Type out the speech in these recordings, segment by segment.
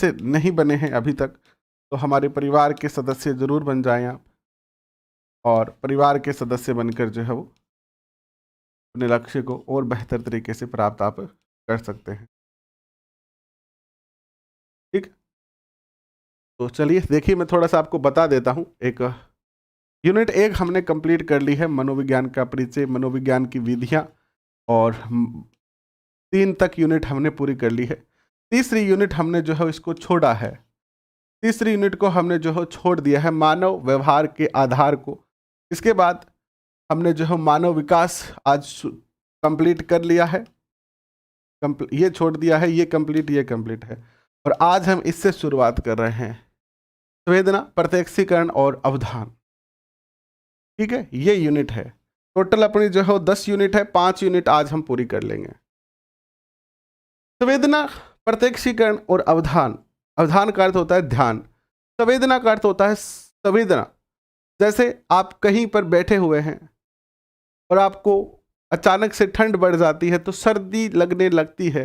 से नहीं बने हैं अभी तक, तो हमारे परिवार के सदस्य ज़रूर बन जाएं आप, और परिवार के सदस्य बनकर जो है वो अपने लक्ष्य को और बेहतर तरीके से प्राप्त आप कर सकते हैं। ठीक, तो चलिए देखिए, मैं थोड़ा सा आपको बता देता हूँ। एक यूनिट 1 हमने कंप्लीट कर ली है, मनोविज्ञान का परिचय, मनोविज्ञान की विधियाँ, और 3 तक यूनिट हमने पूरी कर ली है। तीसरी यूनिट हमने जो है इसको छोड़ा है, तीसरी यूनिट को हमने जो है छोड़ दिया है, मानव व्यवहार के आधार को। इसके बाद हमने जो है मानव विकास आज कंप्लीट कर लिया है, ये छोड़ दिया है, ये कंप्लीट है, और आज हम इससे शुरुआत कर रहे हैं, संवेदना, प्रत्यक्षीकरण और अवधान। ठीक है, ये यूनिट है। टोटल अपनी जो है 10 यूनिट है, 5 यूनिट आज हम पूरी कर लेंगे। संवेदना, प्रत्यक्षीकरण और अवधान। अवधान का अर्थ होता है ध्यान, संवेदना का अर्थ होता है संवेदना। जैसे आप कहीं पर बैठे हुए हैं और आपको अचानक से ठंड बढ़ जाती है तो सर्दी लगने लगती है।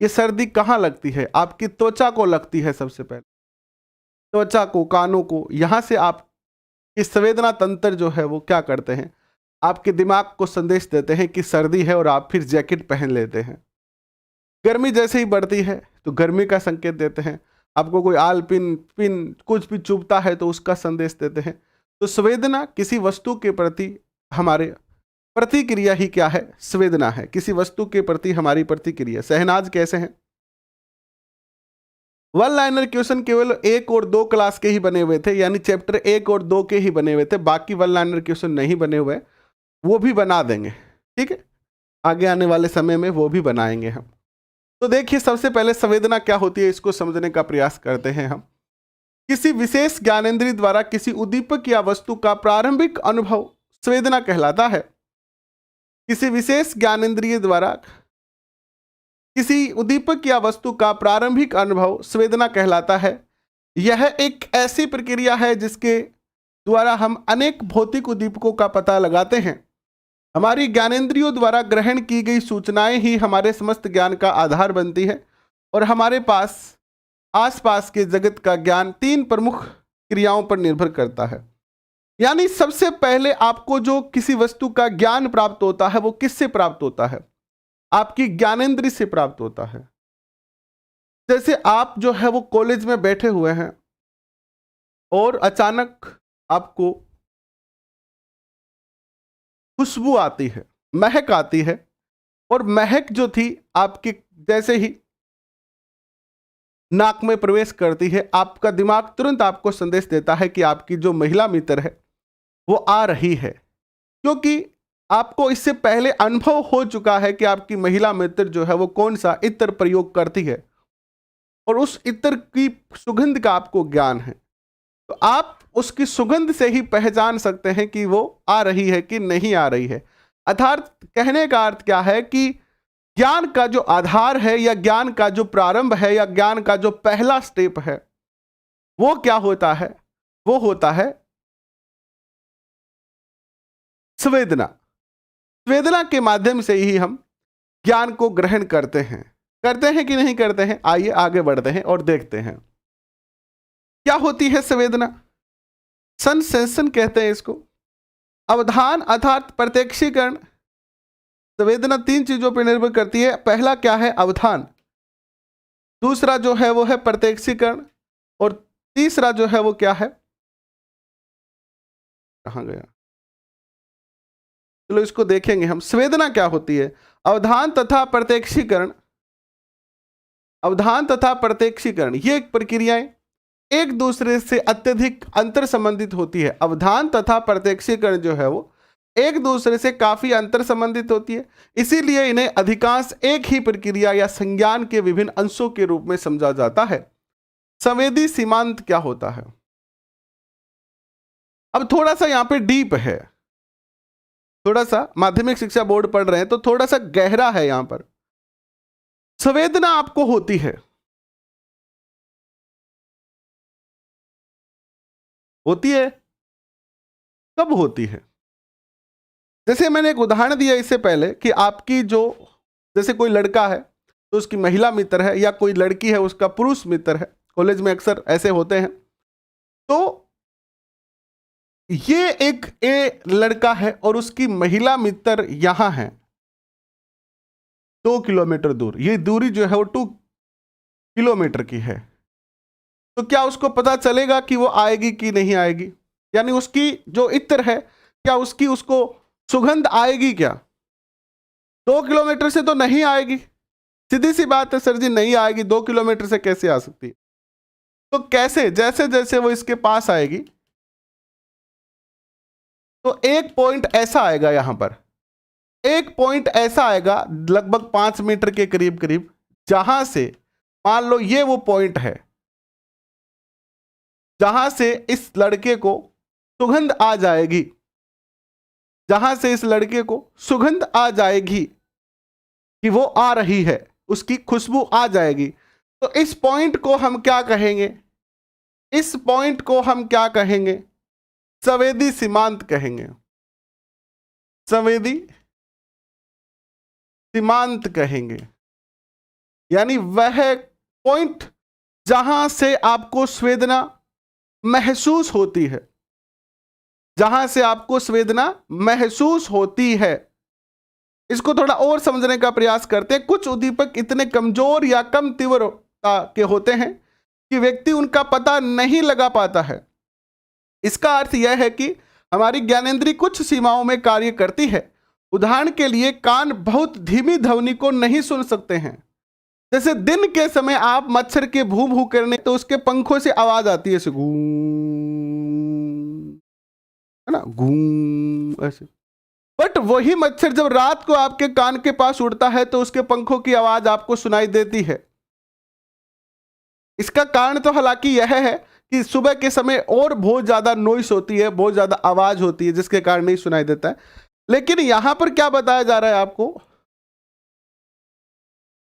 ये सर्दी कहाँ लगती है? आपकी त्वचा को लगती है। सबसे पहले त्वचा को, कानों को, यहाँ से आप इस संवेदना तंत्र जो है वो क्या करते हैं, आपके दिमाग को संदेश देते हैं कि सर्दी है, और आप फिर जैकेट पहन लेते हैं। गर्मी जैसे ही बढ़ती है तो गर्मी का संकेत देते हैं। आपको कोई आल पिन कुछ भी चुभता है तो उसका संदेश देते हैं। तो संवेदना किसी वस्तु के प्रति हमारे प्रतिक्रिया ही क्या है? संवेदना है, किसी वस्तु के प्रति हमारी प्रतिक्रिया। शहनाज कैसे हैं? वन लाइनर क्वेश्चन केवल 1 और 2 क्लास के ही बने हुए थे, यानी चैप्टर 1 और 2 के ही बने हुए थे, बाकी वन लाइनर क्वेश्चन नहीं बने हुए। वो भी बना देंगे, ठीक है, आगे आने वाले समय में वो भी बनाएंगे हम। तो देखिए, सबसे पहले संवेदना क्या होती है इसको समझने का प्रयास करते हैं हम। किसी विशेष ज्ञानेंद्रिय द्वारा किसी उद्दीपक या वस्तु का प्रारंभिक अनुभव संवेदना कहलाता है। किसी विशेष ज्ञानेंद्रिय द्वारा किसी उद्दीपक या वस्तु का प्रारंभिक अनुभव संवेदना कहलाता है। यह एक ऐसी प्रक्रिया है जिसके द्वारा हम अनेक भौतिक उद्दीपकों का पता लगाते हैं। हमारी ज्ञानेंद्रियों द्वारा ग्रहण की गई सूचनाएं ही हमारे समस्त ज्ञान का आधार बनती है, और हमारे पास आसपास के जगत का ज्ञान 3 प्रमुख क्रियाओं पर निर्भर करता है। यानी सबसे पहले आपको जो किसी वस्तु का ज्ञान प्राप्त होता है वो किससे प्राप्त होता है? आपकी ज्ञानेंद्रिय से प्राप्त होता है। जैसे आप जो है वो कॉलेज में बैठे हुए हैं और अचानक आपको खुशबू आती है, महक आती है, और महक जो थी आपकी जैसे ही नाक में प्रवेश करती है, आपका दिमाग तुरंत आपको संदेश देता है कि आपकी जो महिला मित्र है वो आ रही है, क्योंकि आपको इससे पहले अनुभव हो चुका है कि आपकी महिला मित्र जो है वो कौन सा इत्र प्रयोग करती है, और उस इत्र की सुगंध का आपको ज्ञान है। तो आप उसकी सुगंध से ही पहचान सकते हैं कि वो आ रही है कि नहीं आ रही है। अर्थात कहने का अर्थ क्या है कि ज्ञान का जो आधार है, या ज्ञान का जो प्रारंभ है, या ज्ञान का जो पहला स्टेप है, वो क्या होता है? वो होता है संवेदना। संवेदना के माध्यम से ही हम ज्ञान को ग्रहण करते हैं कि नहीं करते हैं? आइए आगे बढ़ते हैं और देखते हैं क्या होती है संवेदना। सेंसेशन कहते हैं इसको। अवधान अर्थात प्रत्यक्षीकरण। संवेदना 3 चीजों पर निर्भर करती है। पहला क्या है? अवधान। दूसरा जो है वो है प्रत्यक्षीकरण, और तीसरा जो है वो क्या है? कहां गया? चलो इसको देखेंगे हम। संवेदना क्या होती है? अवधान तथा प्रत्यक्षीकरण। अवधान तथा प्रत्यक्षीकरण ये प्रक्रियाएं एक दूसरे से अत्यधिक अंतर संबंधित होती है। अवधान तथा प्रत्यक्षीकरण जो है वो एक दूसरे से काफी अंतर संबंधित होती है, इसीलिए इन्हें अधिकांश एक ही प्रक्रिया या संज्ञान के विभिन्न अंशों के रूप में समझा जाता है। संवेदी सीमांत क्या होता है? अब थोड़ा सा यहां पे डीप है, थोड़ा सा माध्यमिक शिक्षा बोर्ड पढ़ रहे हैं तो थोड़ा सा गहरा है। यहां पर संवेदना आपको होती है, कब होती है? जैसे मैंने एक उदाहरण दिया इससे पहले कि आपकी जो, जैसे कोई लड़का है तो उसकी महिला मित्र है, या कोई लड़की है उसका पुरुष मित्र है, कॉलेज में अक्सर ऐसे होते हैं। तो ये एक ए लड़का है और उसकी महिला मित्र यहां है 2 किलोमीटर दूर। ये दूरी जो है वो 2 किलोमीटर की है। तो क्या उसको पता चलेगा कि वो आएगी कि नहीं आएगी? यानी उसकी जो इत्र है, क्या उसकी उसको सुगंध आएगी क्या? 2 किलोमीटर से तो नहीं आएगी, सीधी सी बात है सर जी, नहीं आएगी। 2 किलोमीटर से कैसे आ सकती है? तो कैसे? जैसे जैसे वो इसके पास आएगी तो एक पॉइंट ऐसा आएगा, यहां पर एक पॉइंट ऐसा आएगा लगभग 5 मीटर के करीब करीब, जहां से मान लो ये वो पॉइंट है जहां से इस लड़के को सुगंध आ जाएगी, जहां से इस लड़के को सुगंध आ जाएगी कि वो आ रही है, उसकी खुशबू आ जाएगी। तो इस पॉइंट को हम क्या कहेंगे? इस पॉइंट को हम क्या कहेंगे? संवेदी सीमांत कहेंगे। संवेदी सीमांत कहेंगे। यानी वह पॉइंट जहां से आपको संवेदना महसूस होती है, जहां से आपको संवेदना महसूस होती है। इसको थोड़ा और समझने का प्रयास करते हैं। कुछ उद्दीपक इतने कमजोर या कम तीव्रता के होते हैं कि व्यक्ति उनका पता नहीं लगा पाता है। इसका अर्थ यह है कि हमारी ज्ञानेंद्रिय कुछ सीमाओं में कार्य करती है। उदाहरण के लिए कान बहुत धीमी ध्वनि को नहीं सुन सकते हैं। जैसे दिन के समय आप मच्छर के भू भू करने तो उसके पंखों से आवाज आती है, ऐसे गूं, है ना, गूं ऐसे। बट वही मच्छर जब रात को आपके कान के पास उड़ता है तो उसके पंखों की आवाज आपको सुनाई देती है। इसका कारण तो हालांकि यह है कि सुबह के समय और बहुत ज्यादा नॉइस होती है, बहुत ज्यादा आवाज होती है, जिसके कारण नहीं सुनाई देता है। लेकिन यहां पर क्या बताया जा रहा है आपको?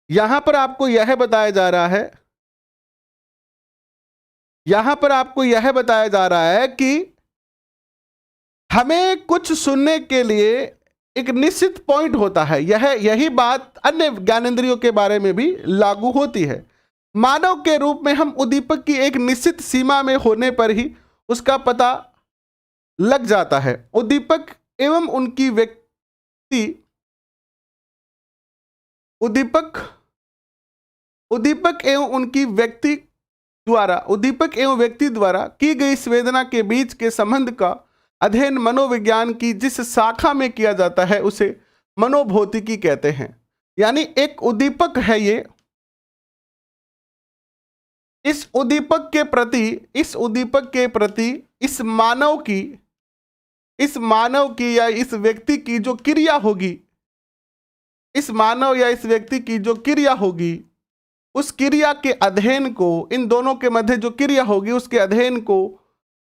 यहां पर आपको यह बताया जा रहा है, यहां पर आपको यह बताया जा रहा है कि हमें कुछ सुनने के लिए एक निश्चित पॉइंट होता है। यही बात अन्य ज्ञानेंद्रियों के बारे में भी लागू होती है। मानव के रूप में हम उद्दीपक की एक निश्चित सीमा में होने पर ही उसका पता लग जाता है। उद्दीपक एवं उनकी व्यक्ति उद्दीपक एवं उनकी व्यक्ति द्वारा की गई संवेदना के बीच के संबंध का अध्ययन मनोविज्ञान की जिस शाखा में किया जाता है उसे मनोभौतिकी कहते हैं। यानी एक उद्दीपक है ये, इस उद्दीपक के प्रति इस मानव की या इस व्यक्ति की जो क्रिया होगी, इस मानव या इस व्यक्ति की जो क्रिया होगी, उस क्रिया के अध्ययन को, इन दोनों के मध्य जो क्रिया होगी उसके अध्ययन को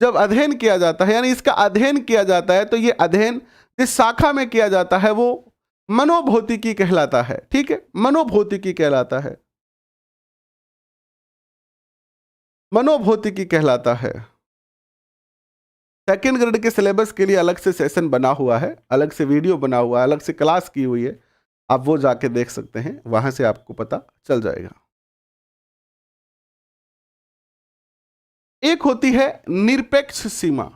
जब अध्ययन किया जाता है, यानी इसका अध्ययन किया जाता है, तो ये अध्ययन जिस शाखा में किया जाता है वो मनोभौतिकी कहलाता है। ठीक है, मनोभौतिकी कहलाता है, मनोभौतिकी कहलाता है। सेकेंड ग्रेड के सिलेबस के लिए अलग से सेशन बना हुआ है, अलग से वीडियो बना हुआ है, अलग से क्लास की हुई है, आप वो जाके देख सकते हैं, वहां से आपको पता चल जाएगा। एक होती है निरपेक्ष सीमा।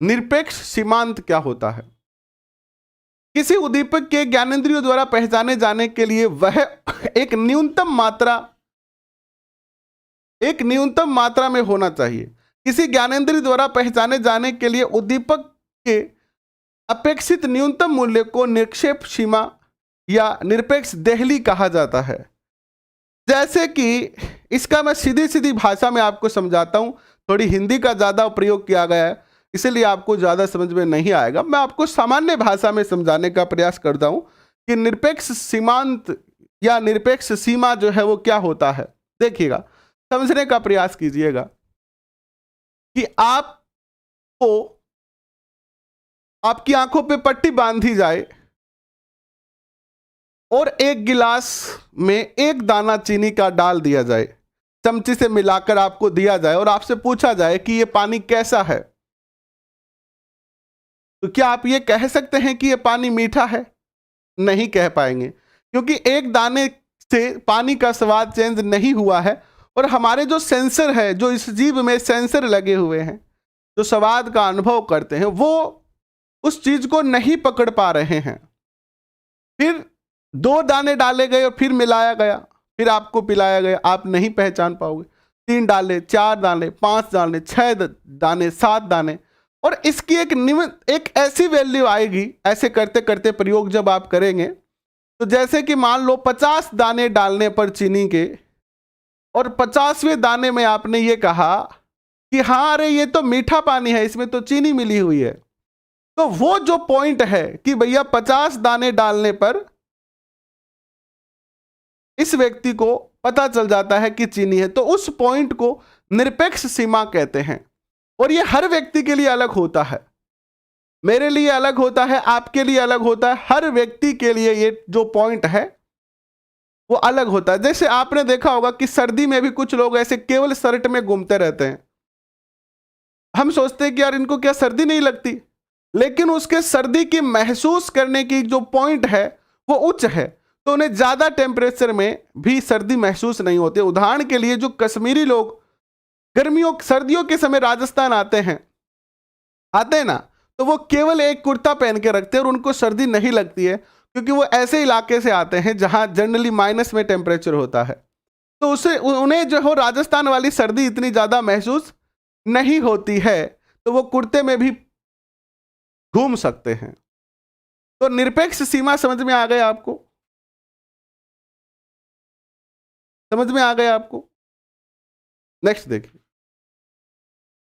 निरपेक्ष सीमांत क्या होता है? किसी उद्दीपक के ज्ञानेंद्रियों द्वारा पहचाने जाने के लिए वह एक न्यूनतम मात्रा में होना चाहिए। किसी ज्ञानेंद्रिय द्वारा पहचाने जाने के लिए उद्दीपक के अपेक्षित न्यूनतम मूल्य को निक्षेप सीमा या निरपेक्ष देहली कहा जाता है। जैसे कि इसका मैं सीधी सीधी भाषा में आपको समझाता हूं, थोड़ी हिंदी का ज्यादा प्रयोग किया गया है इसलिए आपको ज्यादा समझ में नहीं आएगा। मैं आपको सामान्य भाषा में समझाने का प्रयास करता हूं कि निरपेक्ष सीमांत या निरपेक्ष सीमा जो है वो क्या होता है। देखिएगा, समझने का प्रयास कीजिएगा कि आपको आपकी आंखों पे पट्टी बांधी जाए और एक गिलास में एक दाना चीनी का डाल दिया जाए, चमची से मिलाकर आपको दिया जाए और आपसे पूछा जाए कि यह पानी कैसा है, तो क्या आप ये कह सकते हैं कि यह पानी मीठा है? नहीं कह पाएंगे, क्योंकि एक दाने से पानी का स्वाद चेंज नहीं हुआ है, और हमारे जो सेंसर है, जो इस जीभ में सेंसर लगे हुए हैं, जो स्वाद का अनुभव करते हैं, वो उस चीज को नहीं पकड़ पा रहे हैं। फिर 2 दाने डाले गए और फिर मिलाया गया, फिर आपको पिलाया गया, आप नहीं पहचान पाओगे। 3 डाले, 4 दाने, 5 दाने, 6 दाने, 7 दाने, और इसकी एक ऐसी वैल्यू आएगी। ऐसे करते करते प्रयोग जब आप करेंगे तो जैसे कि मान लो 50 दाने डालने पर चीनी के, और 50वें दाने में आपने ये कहा कि हाँ अरे ये तो मीठा पानी है, इसमें तो चीनी मिली हुई है, तो वो जो पॉइंट है कि भैया 50 दाने डालने पर इस व्यक्ति को पता चल जाता है कि चीनी है, तो उस पॉइंट को निरपेक्ष सीमा कहते हैं। और ये हर व्यक्ति के लिए अलग होता है, मेरे लिए अलग होता है, आपके लिए अलग होता है, हर व्यक्ति के लिए ये जो पॉइंट है वो अलग होता है। जैसे आपने देखा होगा कि सर्दी में भी कुछ लोग ऐसे केवल शर्ट में घूमते रहते हैं। हम सोचते हैं कि यार इनको क्या सर्दी नहीं लगती, लेकिन उसके सर्दी की महसूस करने की जो पॉइंट है वो उच्च है, तो उन्हें ज्यादा टेम्परेचर में भी सर्दी महसूस नहीं होती। उदाहरण के लिए जो कश्मीरी लोग सर्दियों के समय राजस्थान आते हैं ना, तो वो केवल एक कुर्ता पहन के रखते हैं और उनको सर्दी नहीं लगती है, क्योंकि वो ऐसे इलाके से आते हैं जहां जनरली माइनस में टेम्परेचर होता है, तो उसे उन्हें जो हो राजस्थान वाली सर्दी इतनी ज्यादा महसूस नहीं होती है, तो वो कुर्ते में भी घूम सकते हैं। तो निरपेक्ष सीमा समझ में आ गया आपको? समझ में आ गया आपको? नेक्स्ट देखिए,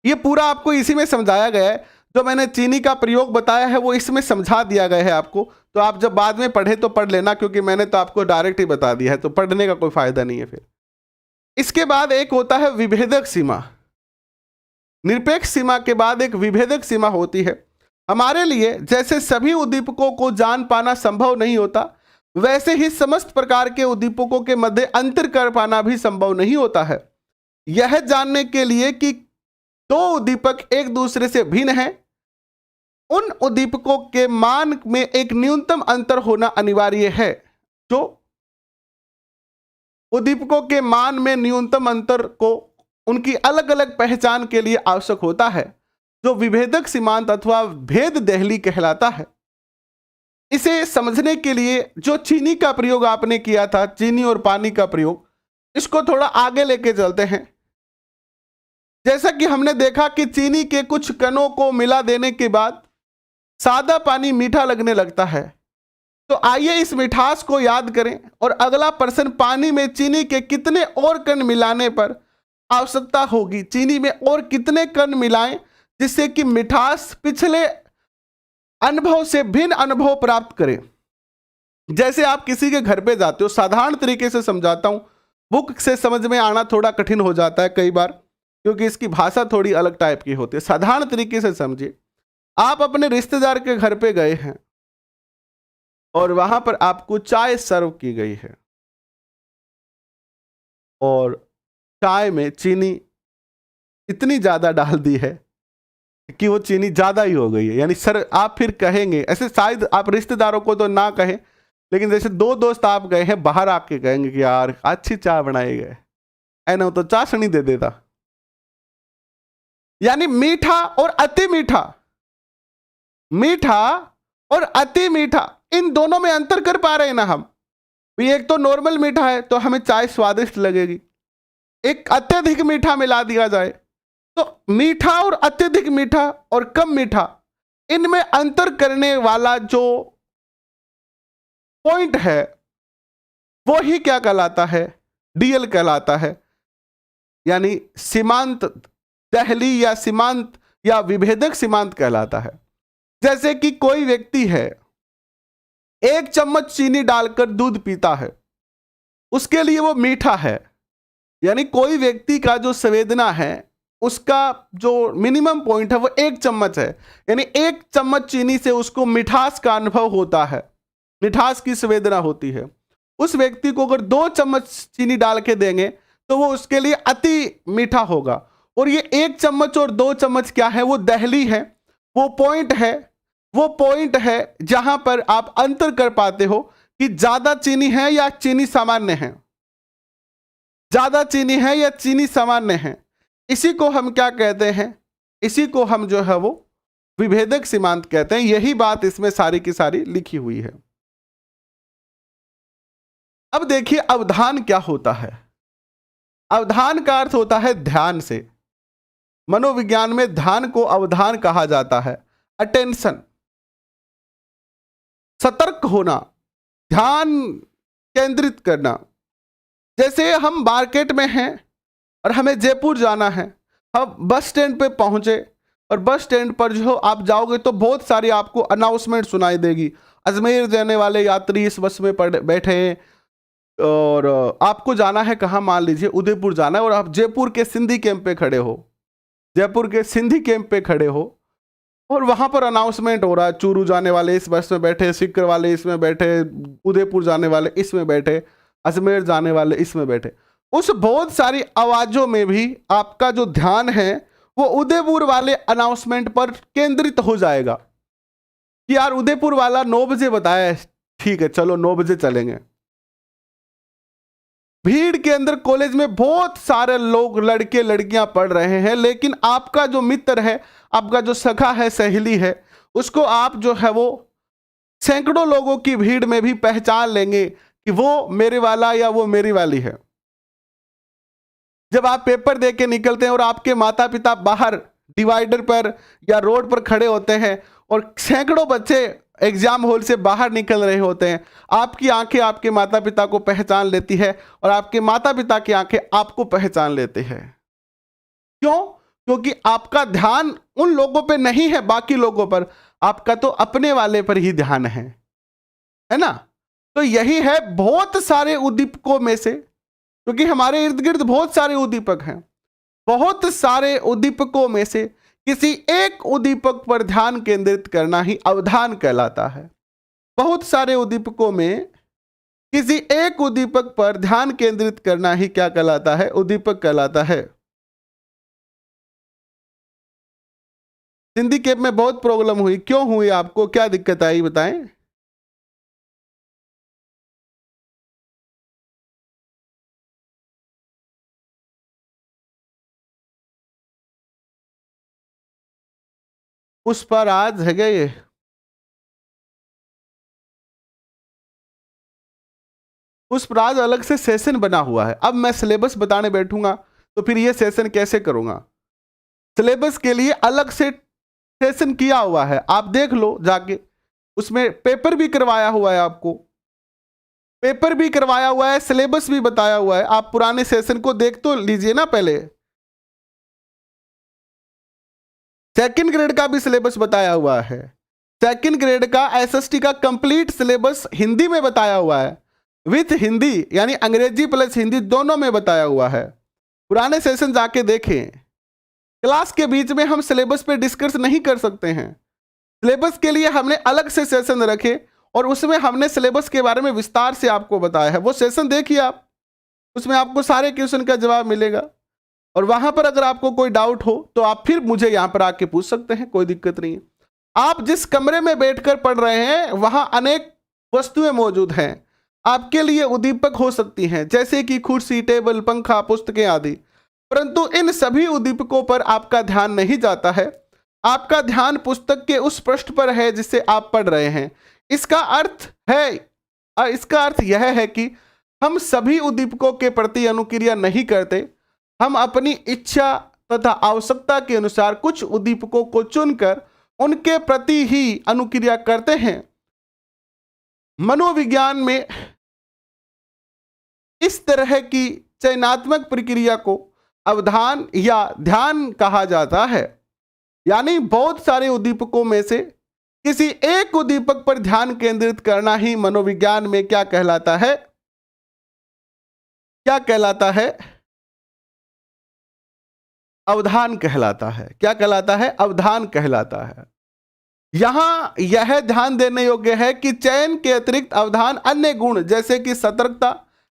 ये पूरा आपको इसी में समझाया गया है। जो मैंने चीनी का प्रयोग बताया है वो इसमें समझा दिया गया है आपको, तो आप जब बाद में पढ़े तो पढ़ लेना, क्योंकि मैंने तो आपको डायरेक्ट ही बता दिया है, तो पढ़ने का कोई फायदा नहीं है। फिर इसके बाद एक होता है विभेदक सीमा। निरपेक्ष सीमा के बाद एक विभेदक सीमा होती है। हमारे लिए जैसे सभी उद्दीपकों को जान पाना संभव नहीं होता, वैसे ही समस्त प्रकार के उद्दीपकों के मध्य अंतर कर पाना भी संभव नहीं होता है। यह जानने के लिए कि 2 उद्दीपक एक दूसरे से भिन्न हैं, उन उद्दीपकों के मान में एक न्यूनतम अंतर होना अनिवार्य है। जो उद्दीपकों के मान में न्यूनतम अंतर को उनकी अलग अलग पहचान के लिए आवश्यक होता है, जो विभेदक सीमांत अथवा भेद देहली कहलाता है। इसे समझने के लिए जो चीनी का प्रयोग आपने किया था, चीनी और पानी का प्रयोग, इसको थोड़ा आगे लेके चलते हैं। जैसा कि हमने देखा कि चीनी के कुछ कणों को मिला देने के बाद सादा पानी मीठा लगने लगता है, तो आइए इस मिठास को याद करें और अगला प्रश्न, पानी में चीनी के कितने और कण मिलाने पर आवश्यकता होगी, चीनी में और कितने कण मिलाएं जिससे कि मिठास पिछले अनुभव से भिन्न अनुभव प्राप्त करें। जैसे आप किसी के घर पे जाते हो, साधारण तरीके से समझाता हूं, बुक से समझ में आना थोड़ा कठिन हो जाता है कई बार, क्योंकि इसकी भाषा थोड़ी अलग टाइप की होती है। साधारण तरीके से समझिए, आप अपने रिश्तेदार के घर पे गए हैं और वहां पर आपको चाय सर्व की गई है, और चाय में चीनी इतनी ज्यादा डाल दी है कि वो चीनी ज्यादा ही हो गई है। यानी सर आप फिर कहेंगे, ऐसे शायद आप रिश्तेदारों को तो ना कहें, लेकिन जैसे 2 दोस्त आप गए हैं बाहर, आके कहेंगे कि यार अच्छी चाय बनाई गए, ऐना तो चाशनी दे देता। यानी मीठा और अति मीठा, मीठा और अति मीठा, इन दोनों में अंतर कर पा रहे हैं ना हम? एक तो नॉर्मल मीठा है तो हमें चाय स्वादिष्ट लगेगी, एक अत्यधिक मीठा मिला दिया जाए तो मीठा और अत्यधिक मीठा और कम मीठा, इनमें अंतर करने वाला जो पॉइंट है वो ही क्या कहलाता है? डीएल कहलाता है। यानी सीमांत देहली या सीमांत या विभेदक सीमांत कहलाता है। जैसे कि कोई व्यक्ति है, 1 चम्मच चीनी डालकर दूध पीता है, उसके लिए वो मीठा है। यानी कोई व्यक्ति का जो संवेदना है उसका जो मिनिमम पॉइंट है वो 1 चम्मच है। यानी 1 चम्मच चीनी से उसको मिठास का अनुभव होता है, मिठास की संवेदना होती है। उस व्यक्ति को अगर 2 चम्मच चीनी डाल के देंगे तो वो उसके लिए अति मीठा होगा। और ये 1 चम्मच और 2 चम्मच क्या है? वो दहली है, वो पॉइंट है, वो पॉइंट है जहां पर आप अंतर कर पाते हो कि ज्यादा चीनी है या चीनी सामान्य है। ज्यादा चीनी है या चीनी सामान्य है, इसी को हम क्या कहते हैं, इसी को हम जो है वो विभेदक सीमांत कहते हैं। यही बात इसमें सारी की सारी लिखी हुई है। अब देखिए अवधान क्या होता है। अवधान का अर्थ होता है ध्यान से। मनोविज्ञान में ध्यान को अवधान कहा जाता है। अटेंशन, सतर्क होना, ध्यान केंद्रित करना। जैसे हम मार्केट में हैं और हमें जयपुर जाना है, हम बस स्टैंड पे पहुंचे और बस स्टैंड पर जो आप जाओगे तो बहुत सारी आपको अनाउंसमेंट सुनाई देगी। अजमेर जाने वाले यात्री इस बस में बैठे हैं और आपको जाना है कहाँ, मान लीजिए उदयपुर जाना है और आप जयपुर के सिंधी कैंप पे खड़े हो, जयपुर के सिंधी कैंप पे खड़े हो और वहाँ पर अनाउंसमेंट हो रहा है, चूरू जाने वाले इस बस में बैठे, सिक्कर वाले इसमें बैठे, उदयपुर जाने वाले इसमें बैठे, अजमेर जाने वाले इसमें बैठे। उस बहुत सारी आवाज़ों में भी आपका जो ध्यान है वो उदयपुर वाले अनाउंसमेंट पर केंद्रित हो जाएगा कि यार उदयपुर वाला 9 बजे बताया है, ठीक है चलो 9 बजे चलेंगे। भीड़ के अंदर कॉलेज में बहुत सारे लोग, लड़के लड़कियां पढ़ रहे हैं, लेकिन आपका जो मित्र है, आपका जो सखा है, सहेली है, उसको आप जो है वो सैकड़ों लोगों की भीड़ में भी पहचान लेंगे कि वो मेरे वाला या वो मेरी वाली है। जब आप पेपर दे के निकलते हैं और आपके माता पिता बाहर डिवाइडर पर या रोड पर खड़े होते हैं और सैकड़ों बच्चे एग्जाम हॉल से बाहर निकल रहे होते हैं, आपकी आंखें आपके माता पिता को पहचान लेती है और आपके माता पिता की आंखें आपको पहचान लेते हैं। क्यों? क्योंकि आपका ध्यान उन लोगों पे नहीं है, बाकी लोगों पर, आपका तो अपने वाले पर ही ध्यान है ना। तो यही है बहुत सारे उद्दीपकों में से, क्योंकि हमारे इर्द गिर्द बहुत सारे उद्दीपक हैं, बहुत सारे उद्दीपकों में से किसी एक उद्दीपक पर ध्यान केंद्रित करना ही अवधान कहलाता है। बहुत सारे उद्दीपकों में किसी एक उद्दीपक पर ध्यान केंद्रित करना ही क्या कहलाता है? उद्दीपक कहलाता है। हिंदी कैब में बहुत प्रॉब्लम हुई, क्यों हुई? आपको क्या दिक्कत आई बताएं। उस पर आज है क्या ये? उस पर आज अलग से सेशन बना हुआ है। अब मैं सिलेबस बताने बैठूंगा तो फिर ये सेशन कैसे करूंगा? सिलेबस के लिए अलग से सेशन किया हुआ है, आप देख लो जाके। उसमें पेपर भी करवाया हुआ है, आपको पेपर भी करवाया हुआ है, सिलेबस भी बताया हुआ है। आप पुराने सेशन को देख तो लीजिए ना पहले। सेकंड ग्रेड का भी सिलेबस बताया हुआ है। सेकंड ग्रेड का एसएसटी का कंप्लीट सिलेबस हिंदी में बताया हुआ है, विथ हिंदी, यानी अंग्रेजी प्लस हिंदी दोनों में बताया हुआ है। पुराने सेशन जाके देखें। क्लास के बीच में हम सिलेबस पे डिस्कस नहीं कर सकते हैं। सिलेबस के लिए हमने अलग से सेशन रखे और उसमें हमने सिलेबस के बारे में विस्तार से आपको बताया है। वो सेशन देखिए आप, उसमें आपको सारे क्वेश्चन का जवाब मिलेगा। और वहां पर अगर आपको कोई डाउट हो तो आप फिर मुझे यहां पर आके पूछ सकते हैं, कोई दिक्कत नहीं है। आप जिस कमरे में बैठकर पढ़ रहे हैं वहां अनेक वस्तुएं मौजूद हैं, आपके लिए उद्दीपक हो सकती हैं, जैसे कि कुर्सी, टेबल, पंखा, पुस्तकें आदि। परंतु इन सभी उद्दीपकों पर आपका ध्यान नहीं जाता है। आपका ध्यान पुस्तक के उस पृष्ठ पर है जिसे आप पढ़ रहे हैं। इसका अर्थ यह है कि हम सभी उद्दीपकों के प्रति अनुक्रिया नहीं करते। हम अपनी इच्छा तथा आवश्यकता के अनुसार कुछ उद्दीपकों को चुनकर उनके प्रति ही अनुक्रिया करते हैं। मनोविज्ञान में इस तरह की चयनात्मक प्रक्रिया को अवधान या ध्यान कहा जाता है। यानी बहुत सारे उद्दीपकों में से किसी एक उद्दीपक पर ध्यान केंद्रित करना ही मनोविज्ञान में क्या कहलाता है? क्या कहलाता है? अवधान कहलाता है। क्या कहलाता है? अवधान कहलाता है। यहां यह ध्यान देने योग्य है कि चयन के अतिरिक्त अवधान अन्य गुण जैसे कि सतर्कता,